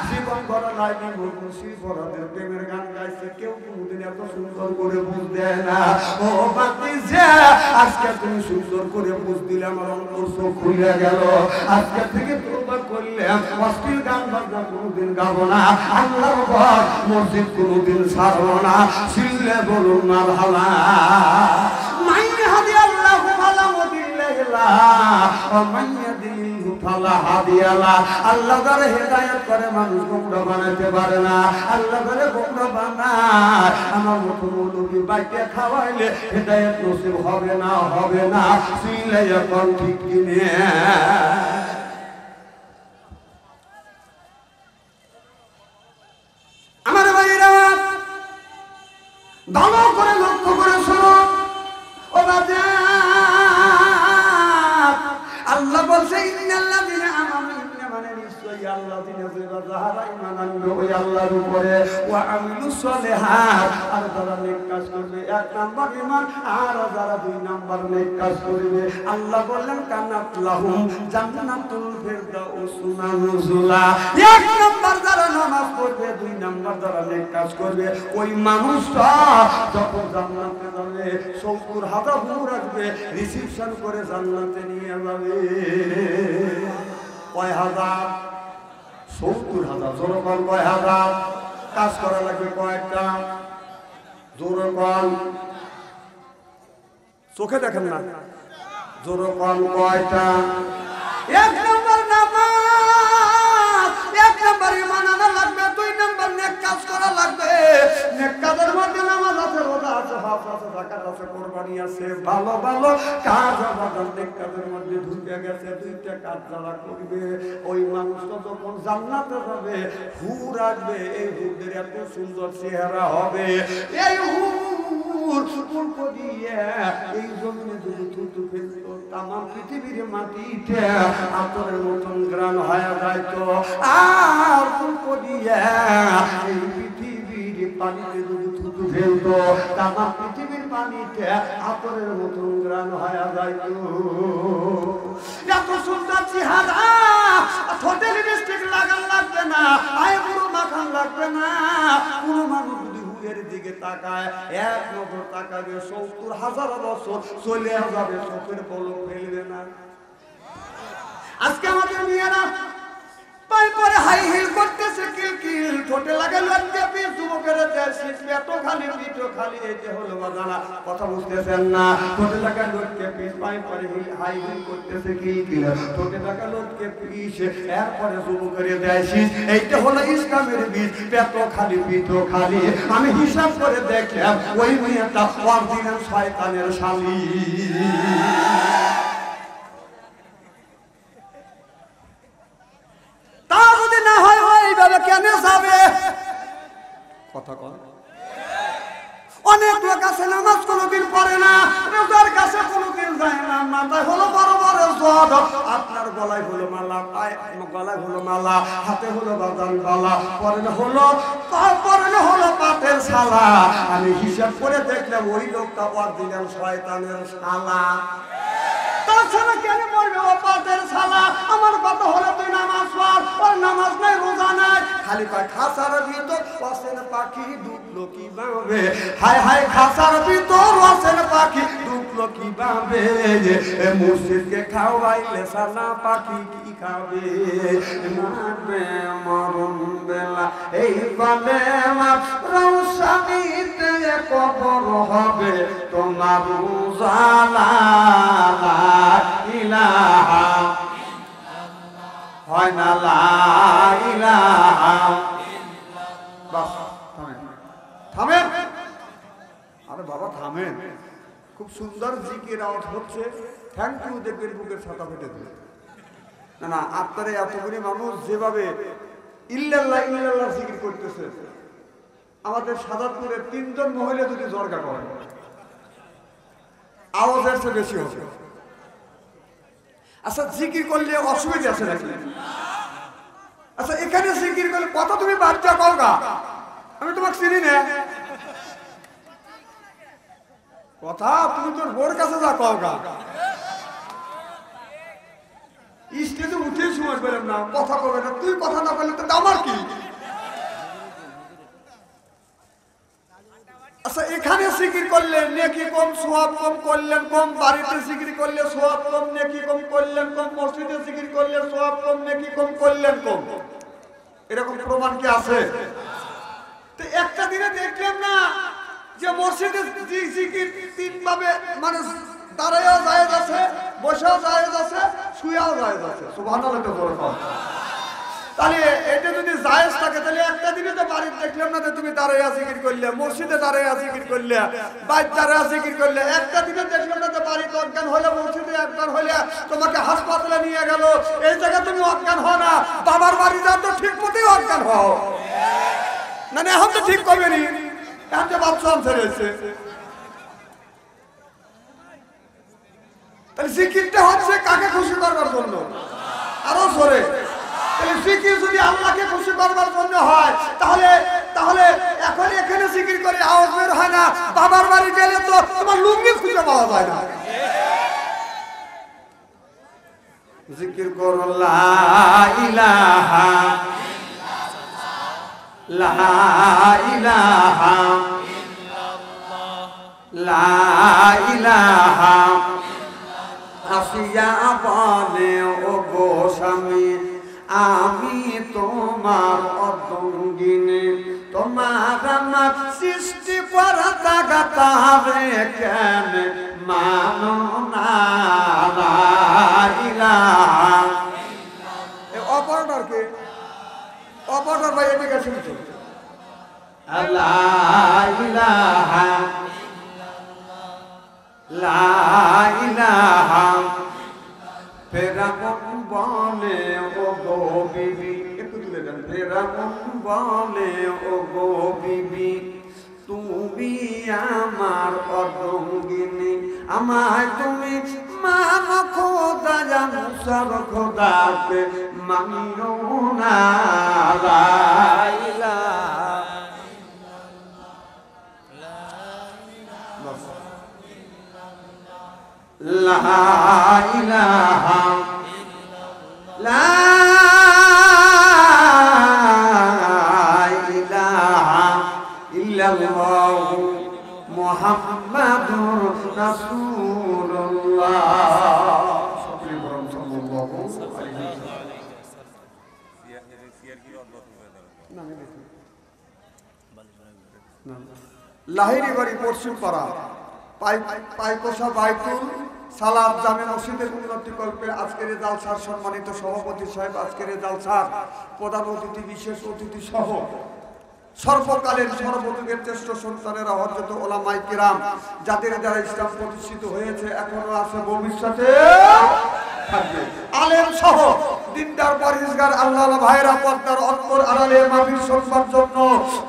জীবন ভরা লাগি মুর্শিদ বড়দের প্রেমের গান গাইছে, কেউ কোনদিন এত সুন্দর করে বুঝ দেয় না। ও ভাতিজা আজকে তুমি সুন্দর করে বুঝ দিলে আমার অন্তর চোখ খুলে গেল। আজকে থেকে তওবা করলে অশ্লীল গান বাজনা কোনদিন গাবো না, আল্লাহর ঘর মসজিদ কোনদিন ছাড়বো না। সিল্লে বলুন মারহাবা। মাইয়াহদি আল্লাহু আলা মুদিল্লাহিল্লাহ ওয়া মাইয়াদিল্লাহু ফালা হাদিয়ালা। আল্লাহ যারা হেদায়েত করে মানুষ গোমরা বানাতে পারে না। আল্লাহ যারা গোমরা বানায় আমার মতো মৌলবি বাইকে খাওয়াইলে হেদায়েত নসিব হবে না, হবে না। সিলে এখন ঠিক কিনে আমার ভাইরা ভালো করে লক্ষ্য করে শোনো। ও বাবা, আল্লাহ বলছে ইন্নাল্লাযিনা আমানু, মানে নিশ্চয়ই আল্লাযিনা যারা ঈমান আনবে ওই আল্লাহর উপরে, ওয়া আমিলুস সলিহাত, আর যারা নেক কাজ করবে, এক নাম্বার ঈমান, আর যারা দুই নাম্বার নেক কাজ করবে, আল্লাহ বললেন কানাত লাহুম জান্নাতুল ফিরদাউস নুজুলা। এক নাম্বার যারা নামাজ পড়বে, দুই নাম্বার যারা নেক কাজ করবে, ওই মানুষটা যখন জান্নাতে যাবে ৭০,০০০ হুর আসবে রিসিপশন করে জান্নাতে নিয়ে যাবে। কয় হাজার? ৭০,০০০। জোরে বল কয় হাজার? কাজ করা লাগবে কয়েকটা? জোরে বল। চোখে দেখেন না, জোরে বল কয়টা? এক নম্বর নামাজ, এক নম্বর ঈমান আনা লাগবে, দুই নম্বর নেক কাজ করা লাগবে। নেক কাজের মধ্যে নামাজ আছে, রোজা আছে, হজ আছে, যাকাত আছে, কুরবানি আছে, ভালো ভালো কাজ আমাদের নেক কাজের মধ্যে ঢুকে গেছে। দুইটা কাজ যারা করবে ওই মানুষটা যখন জান্নাতে যাবে হুর আসবে। এই হুরদের এত সুন্দর চেহারা হবে, এই হুর ফুলকো দিয়ে এই জমিনে যদি থুতু ফেলতো তামাম পৃথিবীর মাটিতে আতরের মতন গ্রান হয়ে যাইতো। আর ফুলকো দিয়ে এই পৃথিবীর পানিতে যদি থুতু ফেলতো তামাম পৃথিবীর পানিতে আতরের মতন গ্রান হয়ে যাইতো। এত সুন্দর চেহারা, ঠোঁটে লিপস্টিক লাগান লাগবে না, আইব্রো মাখান লাগবে না। কোনো মানুষ যদি হুরের দিকে তাকায়, এক নজর তাকাবে, ৭০,০০০ বছর চলে যাবে, চোখের পলক ফেলবে না। আজকে আমাদের মেয়েরা পায়ে পরে হাই হিল করতেছে, কিলকিল, ঠোঁটে লাগে লজ্জা পিস, যুবকের পেটো খালি, পিঠো খালি, এই যে হলো বাজানা, কথা বুঝতেছেন না? ঠোঁটে লাগা লজ্জা পিস, পায়ে পরে হাই হিল করতেছে, কিলকিল, ঠোঁটে লাগা লজ্জা পিস, এরপরে যুবকের দেশিস। এইটা হলো ইসলামের বীজ, পেটো খালি, পিঠো খালি। আমি হিসাব করে দেখলাম ওই মেয়েটা অরিজিনাল শয়তানের শালী। তা যদি না হয় ওইভাবে কেন যাবে? কথা কর। অনেক লোক আছে নামাজ কোনোদিন পড়ে না, রোজার কাছে কোনোদিন যায় না, মাথায় হলো বড় বড় জট, আপনার গলায় হলো মালা, গলায় হলো মালা, হাতে হলো বাদান বালা, পরনে হলো পাটের শালা। আমি হিসাব করে দেখলাম ওই লোকটা অরিজিনাল শয়তানের শালা। তাছাড়া কেন পড়বে ও পাটের শালা? আমার কথা হলো তুই নামাজ পড়, ওর নামাজ নাই, রোজা নাই, খালি কয় খাসার ভিতর অসেন পাখি ঢুকলো কিভাবে। হায় হায়, খাসার ভিতর অসেন পাখি ঢুকলো কিভাবে। মুর্শিদকে খাওয়াইলে সালা পাখি কি খাবে? মারবে মরণ বেলা এই বলে রৌশানীতে কবর হবে তোমার উজালা। ইলাহা হয় না, লা ইলাহা। বাস, থামেন। আরে বাবা থামেন, খুব সুন্দর জিকির আওয়াজ হচ্ছে, থ্যাংক ইউ। দেখবেন বুকের ছাতা ফেটে দিল না। না, আপনারা এতগুলি মানুষ যেভাবে ইল্লাল্লাহ ইল্লাল্লাহ জিকির করতেছে, আমাদের সাদাতপুরের ৩ জন মহিলা যদি জরগা করেন আওয়াজের চেয়ে বেশি হবে। আচ্ছা, জিকির করলে অসুবিধা আছে নাকি? আচ্ছা, এখানে জিকির করলে কত তুমি বাচ্চা কওগা, আমি তোমাকে চিনি না। কথা তুমি তোর বোর কাছে যা কওগা। স্টেজে উঠে সময় পেলাম না, কথা কবে না, তুই কথা না বললে তো আমার কি? আচ্ছা, এখানে জিকির করলে নেকি কম, সওয়াব কম, করলেন কম। বাড়িতে জিকির করলে সওয়াব কম, নেকি কম, করলেন কম। মসজিদে জিকির করলে সওয়াব কম, নেকি কম, করলেন কম। এরকম প্রমাণ কি আছে? তো একটা দিনে দেখলাম না যে মসজিদে জিকির 3 ভাবে, মানে দাঁড়ায়ও জায়েজ আছে, বসেও জায়েজ আছে, শুয়াও জায়েজ আছে। সুবহানাল্লাহ তো বড় কথা। তাহলে এটা যদি জায়েজ থাকে তাহলে একটা দিনে তো বাড়িতে দেখলাম না যে তুমি দাঁড়াইয়া জিকির করলে, মসজিদে দাঁড়াইয়া জিকির করলে, বাইরে দাঁড়াইয়া জিকির করলে, একটা দিনে দেখলাম না যে বাড়িতে অজ্ঞান হলে, মসজিদে অজ্ঞান হলে, তোমাকে হাসপাতালে নিয়ে গেল, এই জায়গায় তুমি অজ্ঞান হও না, বাবার বাড়ি যাও তো ঠিক মতোই অজ্ঞান হও না। না এখন তো ঠিক করবে নি, এখন যে বাচ্চা ছেড়ে এসে। তাহলে জিকিরটা হচ্ছে কাকে খুশি করবার জন্য? আরো জোরে। তাহলে জিকির যদি আল্লাহকে খুশি করবার জন্য হয় তাহলে তাহলে এখন এখানে জিকির করে আওয়াজ বের হয় না, বাবার বাড়ি গেলে তো তোমার লুঙ্গি খুঁজে পাওয়া যায় না। জিকির করো লা ইলাহা লা ইলাহা লা ইলাহা আসিয়া বলে ও গো স্বামী আমি তোমার অর্ধাঙ্গিনী, তোমার আমার সৃষ্টি করা জাগাতা রে কেন মানো না। লা ইলাহা এই অপারেটর কে? অপারেটর ভাই এদিকে শুনছো? লা ইলাহা লা ইলাহা ফেরাউন বলে ও গো বিবি, একটু তুলে দেন। ফেরাউন বলে ও গো বিবি তুমি আমার অর্ধাঙ্গিনী, আমায় তুমি মান খোদা জানো সব খোদাকে মানিও না। লা ইলাহা লা ইলাহা লা ইলাহা ইল্লাল্লাহ মুহাম্মাদুর রাসূলুল্লাহ সাল্লাল্লাহু আলাইহি ওয়াসাল্লাম। লাহিড়ী বাড়ি পশ্চিম পাড়া পাইকোষা বাইতুল সালাত জামে মসজিদের উন্নতি কল্পে আজকের এই জালসার সম্মানিত সভাপতি সাহেব, আজকের এই জালসার প্রধান অতিথি, বিশেষ অতিথি সহ সর্বকালের সর্বযুগের শ্রেষ্ঠ সন্তানেরা, হযরত ওলামায়ে কিরাম, যাদের দ্বারা ইসলাম প্রতিষ্ঠিত হয়েছে, এখনো আছে, ভবিষ্যতে থাকবে, আলেম সহ দিনদার পরহেজগার আল্লাহ ভাইরা পর্দার অন্তর আড়ালে মাহফিল শুনবার জন্য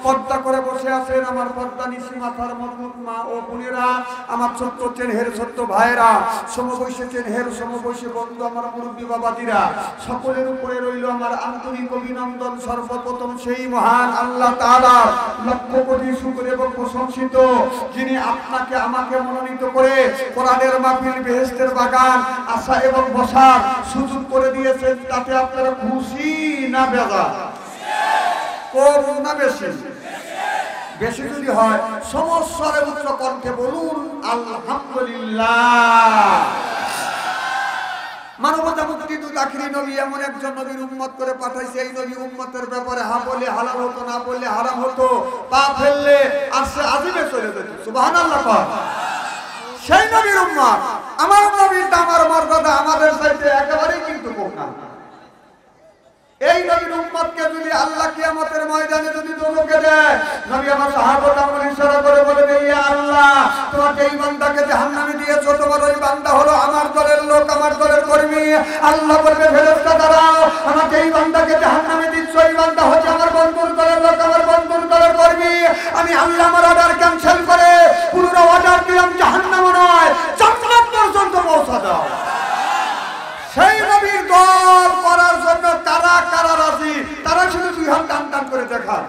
পর্দা করে বসে আছেন আমার পর্দা নিশি মাথার মজবুত মা ও বোনেরা, আমার ছোট্ট চেনহের ছোট্ট ভাইরা, সমবয়সী চেনহের সমবয়সী বন্ধু, আমার মুরব্বী বাবাদিরা, সকলের উপরে রইল আমার আন্তরিক অভিনন্দন। সর্বপ্রথম সেই মহান আল্লাহ তাআলা লক্ষ কোটি শুকর এবং প্রশংসিত, যিনি আপনাকে আমাকে মনোনীত করে কোরআনের মাহফিল, বেহেশতের বাগান আশা এবং বসার সুযোগ করে দিয়েছেন। তাতে আপনারা খুশি না বেজার? কম না বেশি? বেশি যদি হয় সমস্যার উচ্চ কণ্ঠে বলুন আলহামদুলিল্লাহ। মানবতা মুক্তি তো আখিরি নবী এমন একজন নবীর উম্মত করে পাঠাইছে, এই নবী উম্মতের ব্যাপারে হা বললে হালাল হতো, না বললে হারাম হতো, পা ফেললে আর সে আজিবে চলে যেত। সুবহানাল্লাহ। সেই নবীর উম্মত, আমার নবীর দাম আর মর্যাদা আমাদের চাইতে একেবারেই কিন্তু কম না। এই নবীর উম্মতকে যদি আল্লাহ কিয়ামতের ময়দানে যদি দোজখে দেয়, নবী আমার সাহাবাত আমল ইশারা করে বলেন, ইয়া আল্লাহ তোমাকে এই বান্দাকে জাহান্নামে দিয়েছো, তোমার ওই বান্দা হলো আমার দলের লোক, আমার দলের কর্মী। আল্লাহ বলবে, ফেরেশতা দাঁড়াও, আমাকে এই বান্দাকে জাহান্নামে দিচ্ছ, এই বান্দা হচ্ছে আমার বন্ধুর দলের লোক, আমার বন্ধুর দলের কর্মী। আমি আল্লাহ আমার অর্ডার ক্যান্সেল করে পুরো অর্ডার দিলাম জাহান্নামে নয়, জান্নাত পর্যন্ত পৌঁছা দাও। সেই নবীর দল করার জন্য কারা কারা রাজি, তারা শুধু দুই হাত টান টান করে দেখান।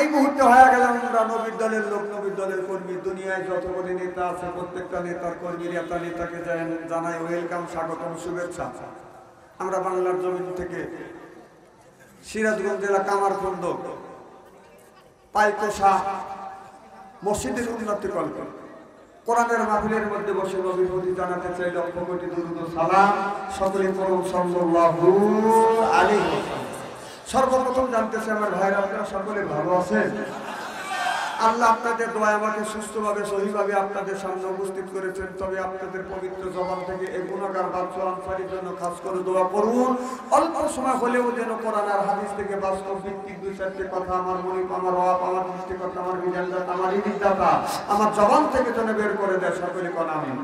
এই মুহূর্তে হয়ে গেল আমরা নবীর দলের লোক, নবীর দলের কর্মী। দুনিয়ায় যতগুলি নেতা আছে প্রত্যেকটা নেতার কর্মী নেতাকে জানাই ওয়েলকাম, স্বাগতম, শুভেচ্ছা। আমরা বাংলার জমিন থেকে সিরাজগঞ্জ জেলা কামারখন্দ পাইকোষা মসজিদের উন্নতি কল্পে কোরআনের মাহফিলের মধ্যে বসে নবীর প্রতি জানাতে চাই লক্ষ কোটি দুরূদ ও সালাম। সকলে পড়ুন সাল্লাল্লাহু আলাইহি ওয়াসাল্লাম। সর্বপ্রথম জানতেছি আমার ভাইরা, আপনারা সকলে ভালো আছেন? আল্লাহ আপনাদের দোয়ায় আমাকে সুস্থভাবে সহিভাবে আপনাদের সামনে উপস্থিত করেছেন। তবে আপনাদের পবিত্র জবান থেকে এই গুনাহগার বাচ্চা আনসারীর জন্য খাস করে দোয়া করুন। অল্প সময় হলেও যেন কোরআন আর হাদিস থেকে বাস্তব ভিত্তিক দুই চারটি কথা আমার মনে, আমার রব, আমার সৃষ্টিকর্তা, আমার বিধানদাতা, আমার ইবাদতদাতা আমার জবান থেকে যেন বের করে দেয়। সকলে কোন আমিন।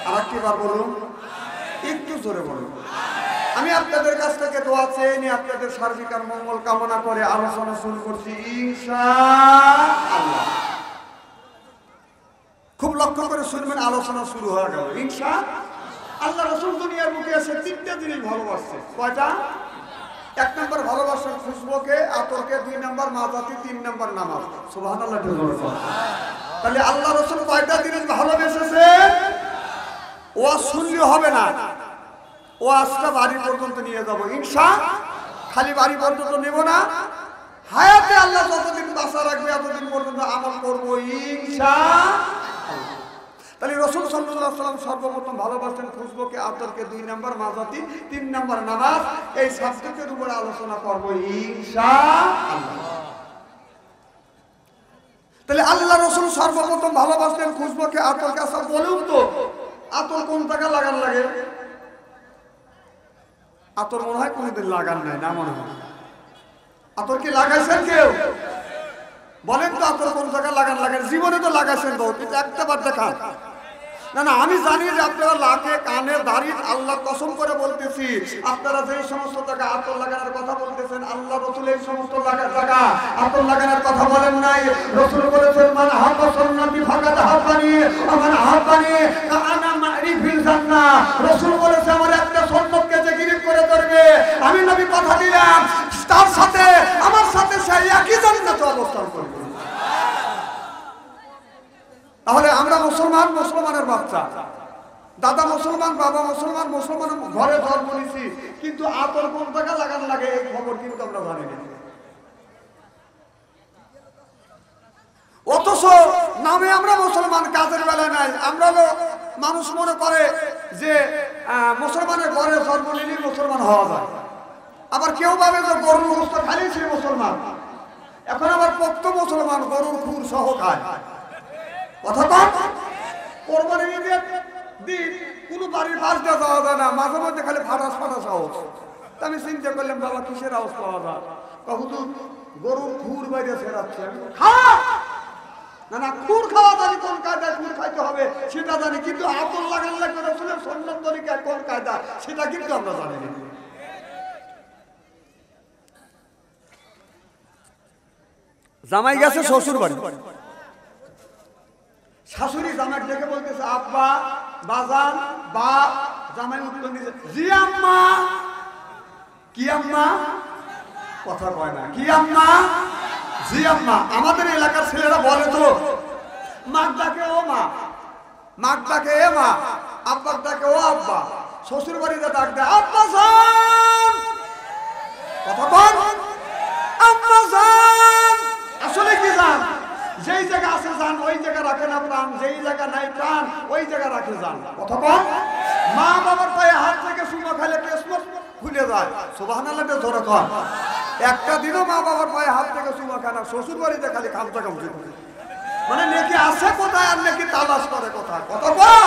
আর একবার বলুন, একটু জোরে বলুন। আমি আপনাদের কাছ থেকে দোয়া চেয়ে নিয়ে আপনাদের সার্বিক আর মঙ্গল কামনা করে আলোচনা শুরু করছি ইনশাআল্লাহ। খুব লক্ষ্য করে শুনবেন, আলোচনা শুরু হয়ে গেল ইনশাআল্লাহ। আল্লাহ রাসূল দুনিয়ার মুখে এসে তিনটা জিনিস ভালোবাসছে। কয়টা? এক নম্বর ভালোবাসেন খুশবুকে, আতরকে, দুই নম্বর মাজাতি, তিন নম্বর নামাজ। সুবহানাল্লাহ। তাহলে আল্লাহ রাসূল কয়টা জিনিস ভালোবেসেছে? ওয়াজ শুনলে হবে না, ওয়াজটা বাড়ি পর্যন্ত নিয়ে যাবো ইনশাআল্লাহ। খালি বাড়ি পর্যন্ত নেব না, হায়াতে আল্লাহ যতদিন বাঁচা রাখবে এতদিন পর্যন্ত আমল করবো ইনশাআল্লাহ। তাহলে রাসূল সাল্লাল্লাহু আলাইহি ওয়াসাল্লাম সর্বপ্রথম ভালোবাসেন খুশবুকে, আতরকে, দুই নম্বর মাজাতি, তিন নম্বর নামাজ। এই সাবজেক্টের উপরে আলোচনা করবো ইনশাআল্লাহ। তাহলে আল্লাহ রাসূল সর্বপ্রথম ভালোবাসেন খুশবুকে, আতরকে। আচ্ছা বলুন তো, আতর কোন টাকা লাগান লাগে? আতর মনে হয় কোনদিন লাগান নাই, না মনে হয়? আতর কি লাগাইছেন কেউ? বলেন তো, আতর কোন জায়গায় লাগান লাগে? জীবনে তো লাগাইছেন বহু, কিন্তু একটা বার দেখান। না না, আমি জানি যে আপনারা লাকে, কানে, দাড়ি, আল্লাহর কসম করে বলতেছি, আপনারা যে সমস্ত জায়গা আতর লাগানোর কথা বলতেছেন, আল্লাহ রাসূল এই সমস্ত জায়গা আতর লাগানোর কথা বলেন নাই। রাসূল বলেছেন, মান হাব্বা সুন্নতি ফাকাদ হাব্বানি ওয়া মান হাব্বানি কাআনা মা'i ফিল জান্নাহ। রাসূল বলেছে, আমার একটা সুন্নতকে যে গিরফ করে ধরবে, আমি নবী কথা দিলাম, তার সাথে আমার সাথে সে একই জান্নাতে অবস্থান করবে। তাহলে আমরা মুসলমান, মুসলমানের বাচ্চা, দাদা মুসলমান, বাবা মুসলমান, মুসলমান ঘরে জন্ম নিয়েছি, কিন্তু আতর কোন টাকা লাগান লাগে এই খবর কিন্তু আমরা জানি না। অথচ নামে আমরা মুসলমান, কাজের বেলায় নাই। আমরা মানুষ মনে করে যে মুসলমানের ঘরে জন্ম নিলে মুসলমান হওয়া যায়। আবার কেউ ভাবে যে গরুর গোশত খালি সে মুসলমান। এখন আবার পোক্ত মুসলমান গরুর খুর সহ খায়। কথা কম। কোরবানির ঈদের দিন কোনো বাড়ির পাশ দিয়ে যাওয়া যায় না, মাঝে মধ্যে খালি ফাটাস ফাটাস আওয়াজ। তা আমি চিন্তা করলাম, বাবা কিসের আওয়াজ পাওয়া যায়? হুজুর গরুর খুর বাইরে ছেড়াচ্ছে। না না, খুর খাওয়া জানি, কোন কায়দায় খুর খাইতে হবে সেটা জানি, কিন্তু আতর লাগান লাগবে রাসূলের সুন্নাত তরিকায় কোন কায়দা সেটা কিন্তু আমরা জানি না। জামাই গেছে শ্বশুর বাড়ি, শাশুড়ি জামাই দেখে বলতেছে, আব্বা, বাজান, বাপ। জামাই উত্তর দিয়েছে, জি আম্মা। কি আম্মা? কথা কয় না। কি আম্মা? জি আম্মা। আমাদের এলাকার ছেলেরা বলে তো, মাক ডাকে ও মা, মাক ডাকে এ মা, আব্বার ডাকে ও আব্বা। শ্বশুর বাড়িতে ডাক দেয় আব্বা জান। কথা কন, আম্মা জান। আসলে কি জান? যেই জায়গা আছে জান ওই জায়গা রাখে না প্রাণ, যেই জায়গা নাই প্রাণ ওই জায়গা রাখে জান। কথা বল। মা বাবার পায়ে হাত থেকে চুমা খাইলে কিসমত খুলে যায়। সুবহানাল্লাহ জোরে কর। একটা দিনও মা বাবার পায়ে হাত থেকে চুমা খায় না, শ্বশুর বাড়িতে খালি খামচা খামচি করে। মানে নেকি আছে কোথায় আর নেকি তালাশ করে কোথায়? কথা বল।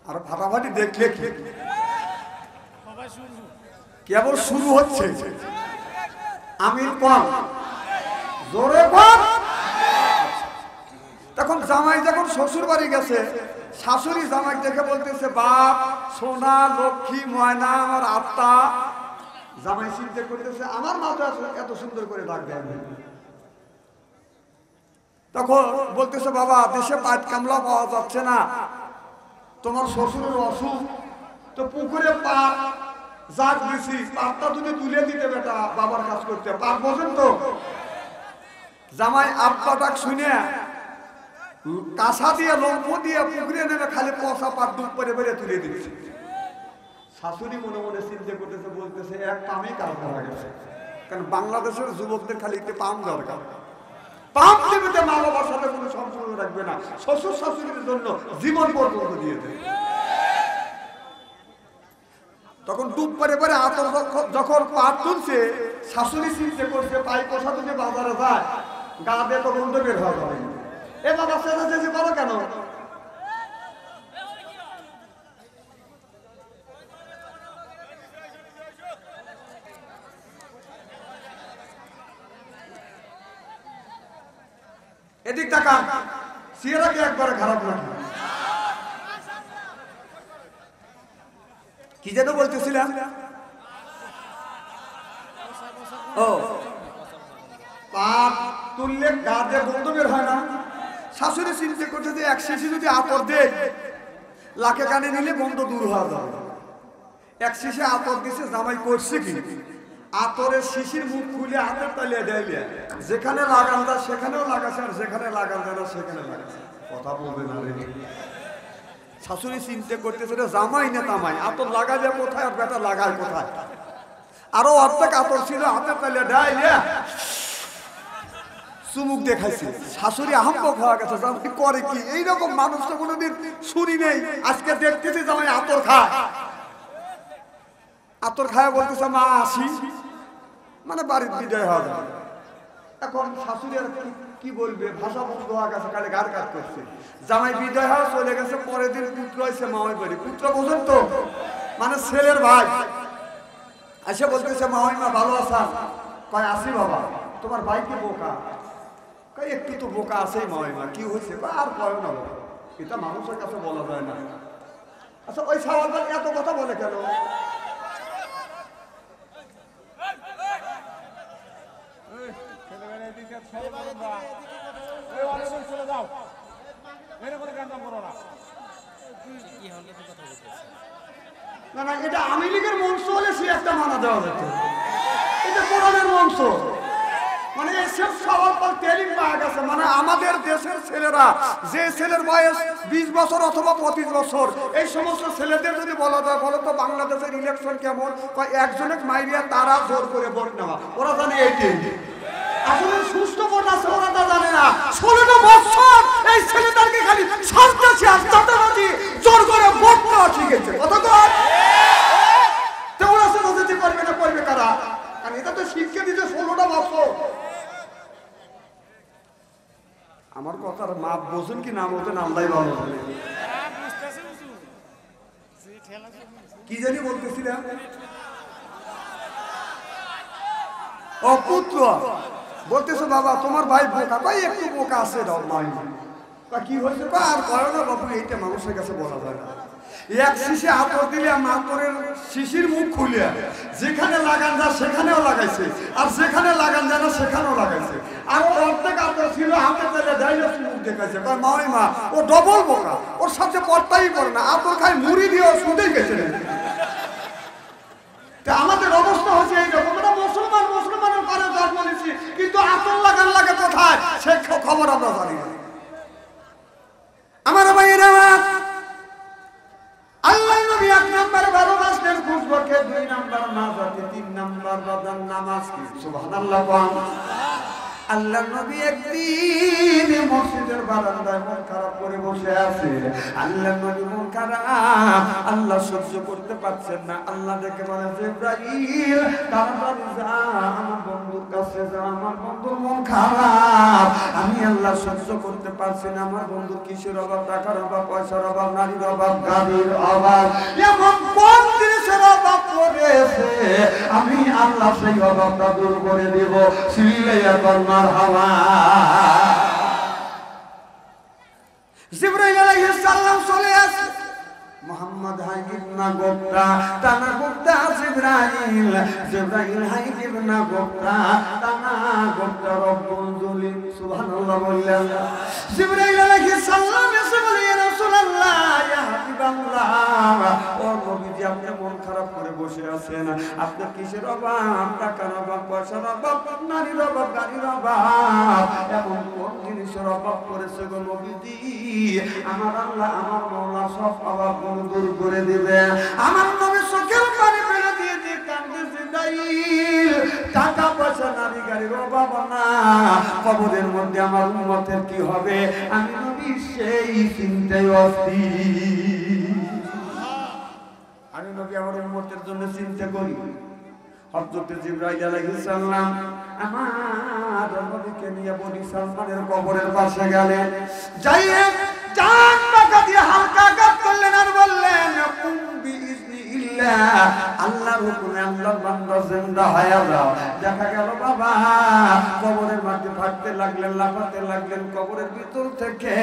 আর ফাটাফাটি দেখলে কেবল শুরু হচ্ছে। আমির কম, জোরে কম। তখন জামাই যখন শ্বশুর বাড়ি গেছে, শাশুড়ি জামাই দেখে বলতেছে, বাপ, সোনা, লক্ষ্মী, ময়না, আমার আত্মা। জামাই চিন্তা করতেছে, আমার মা তো এত সুন্দর করে ডাক দেয়। তখন বলতেছে, বাবা, দেশে পাট কামলা পাওয়া যাচ্ছে না, তোমার শ্বশুরের অসুখ, তো পুকুরে পাট জাগ দিছি, পাটটা যদি তুলে দিতে বেটা বাবার কাজ করতে পারবেন তো? জামাই আব্বা ডাক শুনে কাঁসা দিয়ে লম্ফ দিয়ে পুকুরে নেমে খালি পচা পাট ডুব করে বেড়ে তুলে দিচ্ছে। শাশুড়ি মনে মনে চিন্তা করতেছে, বলতেছে, এক পামেই কাজ করা গেছে। কারণ বাংলাদেশের যুবকদের খালি একটু পাম দরকার। পাপ দেবেতে মা বাবার সাথে কোনো সম্পর্ক রাখবে না, শ্বশুর শাশুড়ির জন্য জীবন পর্যন্ত দিয়ে দেবে। তখন ডুব পরে পরে আতর যখন পাপ তুলছে, শাশুড়ি চিন্তা করছে পাই পোষা যদি বাজারে যায় গা দিয়ে তো গন্ধ বের হওয়া যাবে। এ বাবা সেটা যে করো কেন? এদিক টাকা সিয়ারাকে একবারে খারাপ লাগে। কি যেন বলতেছিলাম? ও পাপ তুললে গা দিয়ে গন্ধ বের হয় না। শাশুড়ি চিন্তা করছে যে এক শিশি যদি আতর দেয় লাখে কানে নিলে গন্ধ দূর হওয়া যাবে। এক শিশি আতর দিছে, জামাই করছে কি আতরের শিশির মুখ খুলে আতর তালিয়ে দেয়, যেখানে লাগান যায় সেখানেও লাগাছে আর যেখানে লাগান যায় না সেখানে লাগাছে। কথা বলবে না রে। শাশুড়ি চিন্তা করতেছে জামাই না তামাই, আতর লাগাবে কোথায় আর বেটা লাগায় কোথায়। আরো অর্ধেক আতর ছিল হাতে তালিয়ে দেয়, চুমুক দেখাইছে। শাশুড়ি আহম্মক হওয়া গেছে, জামাই করে কি? এইরকম মানুষ তো কোনোদিন শুনি নেই, আজকে দেখতেছি জামাই আতর খায়। আতর খায় বলতেছে মা আসি, মানে বাড়ির বিদায় হওয়া যাবে। এখন শাশুড়ি আর কি বলবে, ভাষা বন্ধ হওয়া গেছে, কালে গার কাজ করছে। জামাই বিদায় হওয়া চলে গেছে, পরের দিন পুত্র হয়েছে মামাই বাড়ি। পুত্র বোঝেন তো, মানে ছেলের ভাই এসে বলতেছে মামাই মা ভালো আছেন? কয় আসি বাবা। তোমার ভাই কি বোকা? কয় একটু তো বোকা আছেই মামাই মা। কি হয়েছে? আর কয় না বাবা, এটা মানুষের কাছে বলা যায় না। আচ্ছা ওই সওয়াল এত কথা বলে কেন? না না, এটা আওয়ামী লীগের মঞ্চ হলে সে একটা মানা দেওয়া যেত, এটা কোরআনের মঞ্চ। মানে এসব সবার পর ট্রেনিং পাওয়া গেছে। মানে আমাদের দেশের ছেলেরা, যে ছেলের বয়স 20 বছর অথবা 25 বছর, এই সমস্ত ছেলেদের যদি বলা যায় বলো তো বাংলাদেশের ইলেকশন কেমন, একজনের মাইরিয়া তারা জোর করে ভোট নেওয়া, ওরা জানে এইটাই। আসলে সুস্থ ভোট আছে ওরা তা জানে না। 16টা বছর এই ছেলেদেরকে খালি সন্ত্রাসী আর চাঁদাবাজি জোর করে ভোট নেওয়া শিখেছে। কথা কর তো ওরা রাজনীতি করবে না, করবে কারা? আর এটা তো শিখে দিতে 16টা বছর। আমার কথার মাপ বোঝেন কি না বোঝেন আল্লাহই ভালো জানে। কি জানি বলতেছিলাম? ও পুত্র বলতেছো বাবা তোমার ভাই বোকা। ভাই একটু বোকা আছে মাই। কি হয়েছে? আর করো না বাবু, এইটা মানুষের কাছে বলা যায় না। এক শিশি আতর দিলে আতরের শিশির মুখ খুলে যেখানে লাগান যায় সেখানেও লাগাইছে, আর যেখানে লাগান যায় না সেখানেও লাগাইছে। আর অর্ধেক আতর ছিল হাতে তেলে ডাইলে মুখ দেখাইছে। মাই মা ও ডবল বোকা, ওর সাথে পড়তাই করে না, আতর খাই মুড়ি দিয়ে ও শুধুই গেছে। আমাদের অবস্থা হচ্ছে এইরকম। আমরা মুসলমান, মুসলমানের ঘরে জন্ম নিচ্ছি, কিন্তু আতর লাগান লাগে কোথায় সে খবর আমরা জানি না। আমার ভাইয়েরা, আল্লাহ নবী 1 নাম্বার ভালোবাসলেন খুশবুকে, 2 নাম্বার নাজাতে, 3 নাম্বার বাদান নামাজ। কি সুবহানাল্লাহ! আল্লাহ নবী একদিন মসজিদের বারান্দায় মন খারাপ করে বসে আছে। আল্লাহ নবী মন খারাপ, আল্লাহ সহ্য করতে পারছেন না। আল্লাহ দেখে বলে জিবরাইল তাড়াতাড়ি যা আমার বন্ধুর কাছে যা, আমার বন্ধুর মন খারাপ, আমি আল্লাহ সহ্য করতে পারছি না। আমার বন্ধু কিসের অভাব? টাকার অভাব, পয়সার অভাব, নারীর অভাব, গাড়ির অভাব, এমন কোন জিনিসের অভাব পড়েছে আমি আল্লাহ সেই অভাবটা দূর করে দেব। সিল্লাইয়া কর্মার হাওয়া। জিবরাইল আলাইহিস সালাম চলে আসে। মোহাম্মদ হাইব না গোপ্তা তানা গোপ্তা জিবরাইল, জিবরাইল হাইব না গোপ্তা তানা গোপ্তা রব্বুল জলিল। সুবহানাল্লাহ বললেন। জিবরাইল আলাইহিস সালাম এসে বলে ইয়া রাসূলুল্লাহ, ইয়া হাবিবাল্লাহ, ও নবীজি আপনি মন খারাপ করে বসে আছেন, আপনার কিসের অভাব? টাকার অভাব, পয়সার অভাব, নারীর অভাব, গাড়ির অভাব, এমন কোন জিনিসের অভাব পড়েছে গো নবীজি? আমার আল্লাহ, আমার মাওলা সব অভাব দূর করে দিবে। আমার নবী চোখের পানি ফেলে দিয়ে কান্দে জিবরাইল, টাকা পয়সা নারী গাড়ির অভাব না, কবরের মধ্যে আমার উম্মতের কি হবে আমি নবী সেই চিন্তায় অস্থির। আমি নবী আমার উম্মতের জন্য চিন্তা করি। হযরত জিবরাইল আলাইহিস সালাম আমার নবীকে নিয়ে বনি সালমানের কবরের পাশে গেলেন, যাইয়ে জান টাকা দিয়ে হালকা আঘাত করলেন আর বললেন কুম বিইজনিল্লাহ, আল্লাহর হুকুমে আল্লাহর বান্দা জিন্দা হয়ে যাও। দেখা গেল বাবা কবরের মাঝে ভাগতে লাগলেন, লাফাতে লাগলেন, কবরের ভিতর থেকে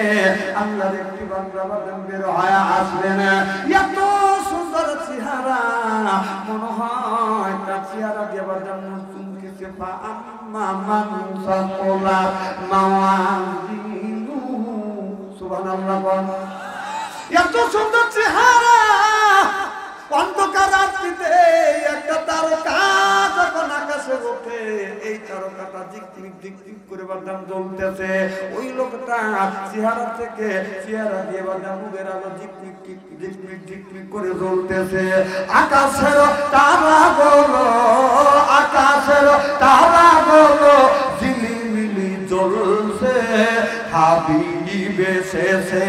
আল্লাহর একটি বান্দা বাদাম বের হয়ে আসলেন। এত সুন্দর চেহারা, মনে হয় তার চেহারা দিয়ে বাদাম চুমকেছে। পা আম্মা মান সাকলা মাওয়াজিনু, সুবহানাল্লাহ। এত সুন্দর চেহারা, অন্ধকার রাত্রিতে একটা তারকা যখন আকাশে ওঠে, এই তারকাটা ঝিকমিক ঝিকমিক করে বাদাম জ্বলতেছে। ওই লোকটা চেহারা থেকে চেহারা দিয়ে বাদাম মুখের আলো ঝিকমিক ঝিকমিক ঝিকমিক করে জ্বলতেছে। আকাশের তারাগুলো, আকাশের তারাগুলো ঝিলিমিলি জ্বলছে। হাবিব এসেছে,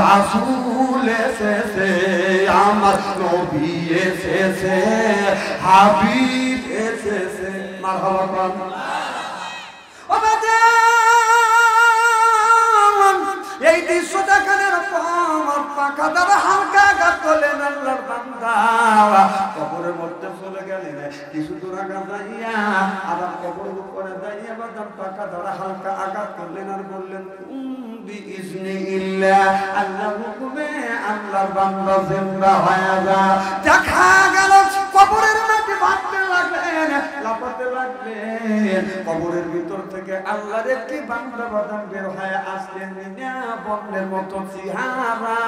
রাসূল এসেছে, আমার নবী এসেছে, হাবিব এসেছে। মারহাবা। ও বাজান, এই দৃশ্য দেখানোর পর পাখা দ্বারা হালকা আঘাত করলেন আল্লাহর বান্দা, কবরের মধ্যে চলে গেলেন। কিছু দূর আঘাত যাইয়া আবার কবরের উপরে যাইয়া বাদাম পাখা দ্বারা হালকা আঘাত করলেন আর বললেন বিইজনিল্লাহ, আল্লাহর হুকুমে আল্লাহর বান্দা জিন্দা হয়ে যা। দেখা গেল কবরের মাটি ভাঙতে লাগলেন, লাফাতে লাগলেন, কবরের ভিতর থেকে আল্লাহর একটি বান্দা বাদাম বের হয়ে আসলেন। বন্যের মতো চেহারা,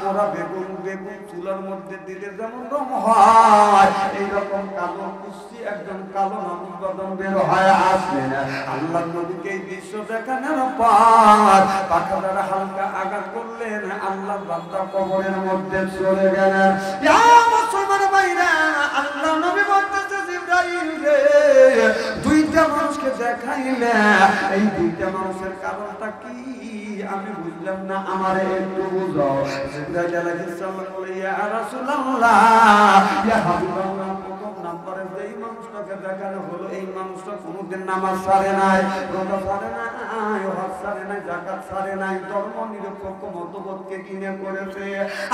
ওরা বেগুন বেগুন চুলার মধ্যে দিলে যেমন রং হয়, এইরকম কালো কুস্তি একদম কালো মানুষ বাদাম বের হয়ে আসলেন। আল্লাহ নবীকে এই দৃশ্য দেখানোর পর পাখা দ্বারা হালকা আঘাত করলেন, আল্লাহ বান্দা কবরের মধ্যে চলে গেলেন। ইয়া মুসলমান ভাইরা, আল্লাহ নবী বলতেছে জিবরাইল রে, দুইটা মানুষকে দেখাইলে, এই দুইটা মানুষের কারণটা কি আমি বুঝলাম না, আমারে একটু বুঝাও। জিবরাইল আলাইহিস সালাম বলে ইয়া রাসূলুল্লাহ, ইয়া হাবিবাল্লাহ, প্রথম নম্বরে যেই মানুষটাকে দেখানো হলো, এই মানুষটা কোনোদিন নামাজ ছাড়ে নাই, রোজা ছাড়ে নাই, হজ ছাড়ে নাই, যাকাত ছাড়ে নাই, ধর্ম নিরপেক্ষ মতবাদকে কিনে করেছে,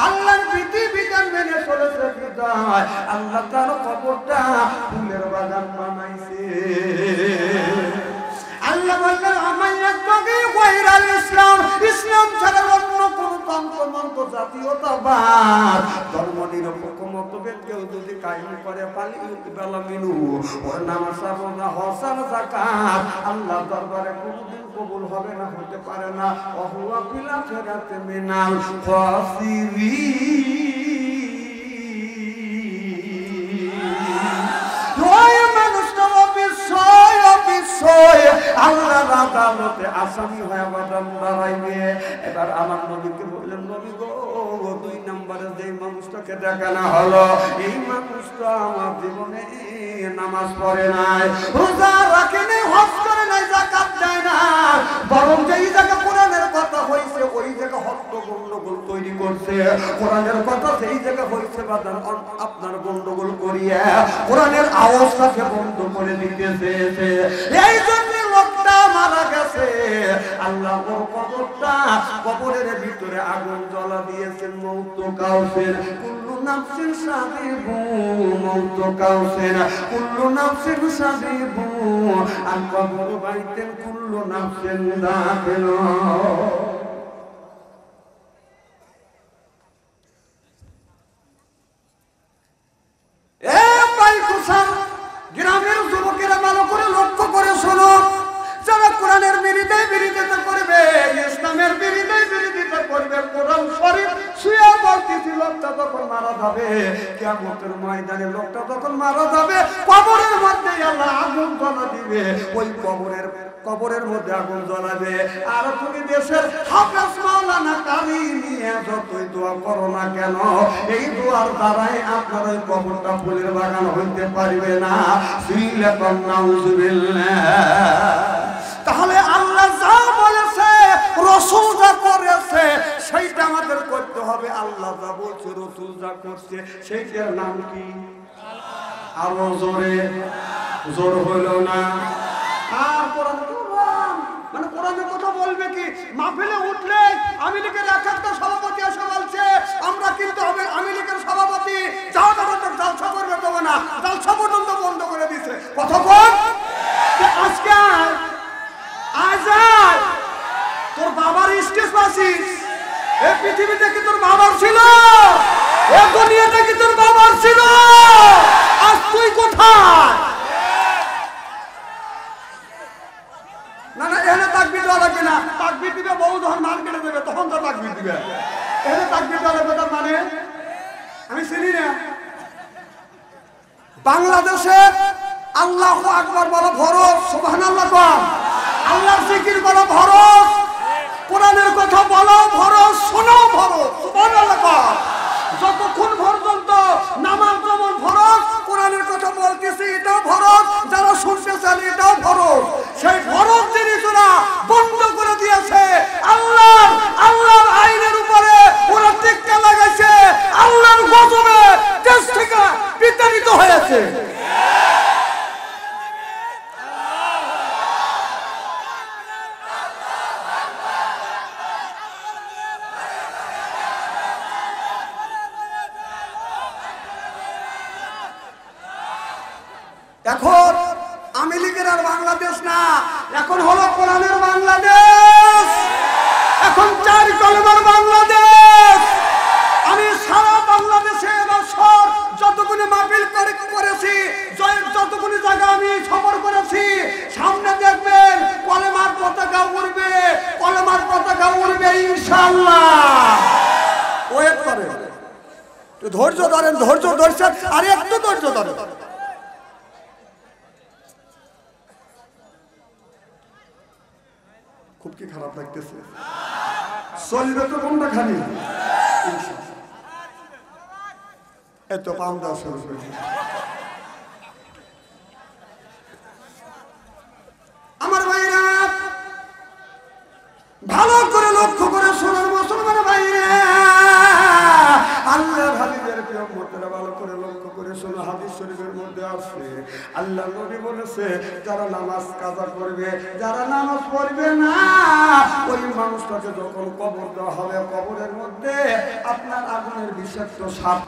আল্লাহর বিধিবিধান মেনে চলেছে। বিদায় আল্লাহ তার কবরটা ফুলের বাগান বানাইছে। আল্লাহ বললেন ইসলাম, ইসলাম ছাড়া অন্য কোন তন্ত্র মন্ত্র জাতীয়তাবাদ ধর্ম নিরপেক্ষ মতভেদ কেউ যদি কায়েম করে, পালি বেলা মিনু, ওর নামাজ রোজা হজ যাকাত আল্লাহ দরবারে কোনদিন কবুল হবে না, হতে পারে না। ওহুয়া ফিল আখিরাতি মিনাল খাসিরিন। আল্লাহর আদালতে আসামি হয়ে বাদাম দাঁড়াইবে। এবার আমার নবীকে বললেন, নবী গো, দুই নম্বরে যে মানুষটাকে দেখানো হলো, এই মানুষটা আমার জীবনে নামাজ পড়ে নাই, রোজা রাখে নাই, হজ করে নাই, যাকাত দেয় না, বরং যেই জায়গা কোরআনের কথা হইছে ওই জায়গা হত্য গন্ডগোল তৈরি করছে। কোরআনের কথা যেই জায়গা হইছে বাদাম আপনার গন্ডগোল করিয়া কোরআনের আওয়াজটাকে বন্ধ করে দিতেছে। এই জন্য লোকটা মারা গেছে। আল্লাহ ওর কবরটা, কবরের ভিতরে আগুন জ্বলা দিয়েছেন। মৌত কাউসের কুল্লু নাফসিন সাবিবু, মৌত কাউসের কুল্লু নাফসিন সাবিবু, আর কবর বাইতেন কুল্লু নাফসিন দাখিল। গ্রামের যুবকেরা ভালো করে লক্ষ্য করে শোনো, যারা কোরআনের বিরোধিতা করবে, ইসলামের বিরোধিতা করবে, কোরআন শরীফ শুয়ে বলতেছি, লোকটা যখন মারা যাবে, কিয়ামতের ময়দানে লোকটা যখন মারা যাবে, কবরের মধ্যে আল্লাহ আগুন জ্বালা দিবে। ওই কবরের মধ্যে আগুন জ্বালাবে। আর তুমি দেশের হাফেজ মাওলানা কারি নিয়ে যতই দোয়া করো না কেন, এই দোয়ার দ্বারাই আপনার ওই কবরটা ফুলের বাগান হইতে পারবে না। তাহলে আল্লাহ যা বলেছে, রাসূল যা করেছে, সেইটা আমাদের করতে হবে। আল্লাহ যা বলছে, রাসূল যা করছে, সেইটার নাম কি? আরো জোরে, জোর হলো না। আর কোরআন মানে কোরআনের কথা বলবে কি? মাহফিলে উঠলে আওয়ামী লীগের এক একটা সভাপতি এসে বলছে আমরা কিন্তু আওয়ামী লীগের সভাপতি জালসা করবে তবে না, জালসা পর্যন্ত বন্ধ করে দিয়েছে। কতক্ষণ আজকে আজ তোর বাবার স্টেজ পাচ্ছিস, এই পৃথিবীতে কি তোর বাবার ছিল? এই দুনিয়াতে কি তোর বাবার ছিল? আজ তুই কোথায়? না না, এখানে তাকবীর দেওয়া লাগবে না। তাকবীর দিবে বহু যখন মান কেটে দেবে তখন তো তাকবীর দিবে। এখানে তাকবীর দেওয়া লাগবে, তার মানে আমি চিনি না। বাংলাদেশে আল্লাহু আকবার বলো ফরজ, সুবহানাল্লাহ কর। আল্লাহর জিকির বলো ফরজ, কোরআনের কথা বলো ফরজ, শোনো ফরজ, সুবহানাল্লাহ কর। যতক্ষণ পর্যন্ত নামাজ যেমন ফরজ, কোরআনের কথা বলতেছি এটাও ফরজ, যারা শুনতেছেন এটাও ফরজ। সেই ফরজ জিনিসরা বন্ধ করে দিয়েছে। আল্লাহর আইনের উপরে ওরা টিক্কা লাগাইছে, আল্লাহর গজবে দেশ থেকে বিতাড়িত হয়েছে। এখন আওয়ামী লীগের আর বাংলাদেশ না, এখন হলো কোরআনের বাংলাদেশ, এখন চার কলমের বাংলাদেশ। আমি সারা বাংলাদেশে এবছর যতগুলি মাহফিল করেছি, যতগুলি জায়গা আমি সফর করেছি, সামনে দেখবেন কলেমার পতাকা উড়বে, কলেমার পতাকা উড়বে ইনশাআল্লাহ। ওয়েট করেন, ধৈর্য ধরেন, ধৈর্য ধরছেন, আর একটু ধৈর্য ধরেন। খুব কি খারাপ লাগতেছে? চলবে তো কোনটা খালি এত পাম দেওয়া শুরু করেছে। আমার ভাইরা ভালো করে লক্ষ্য করে শোনার মুসলমান ভাইরা, আল্লাহ হাবিবের প্রিয়মতেরা ভালো করে লক্ষ্য করে শোনো। হাদিস শরীফের মধ্যে আছে, আল্লাহ নবী বলেছে যারা নামাজ কাজা করবে, যারা নামাজ পড়বে না, ওই মানুষটাকে যখন কবর দেওয়া হবে, কবরের মধ্যে আপনার আগুনের বিষাক্ত সাপ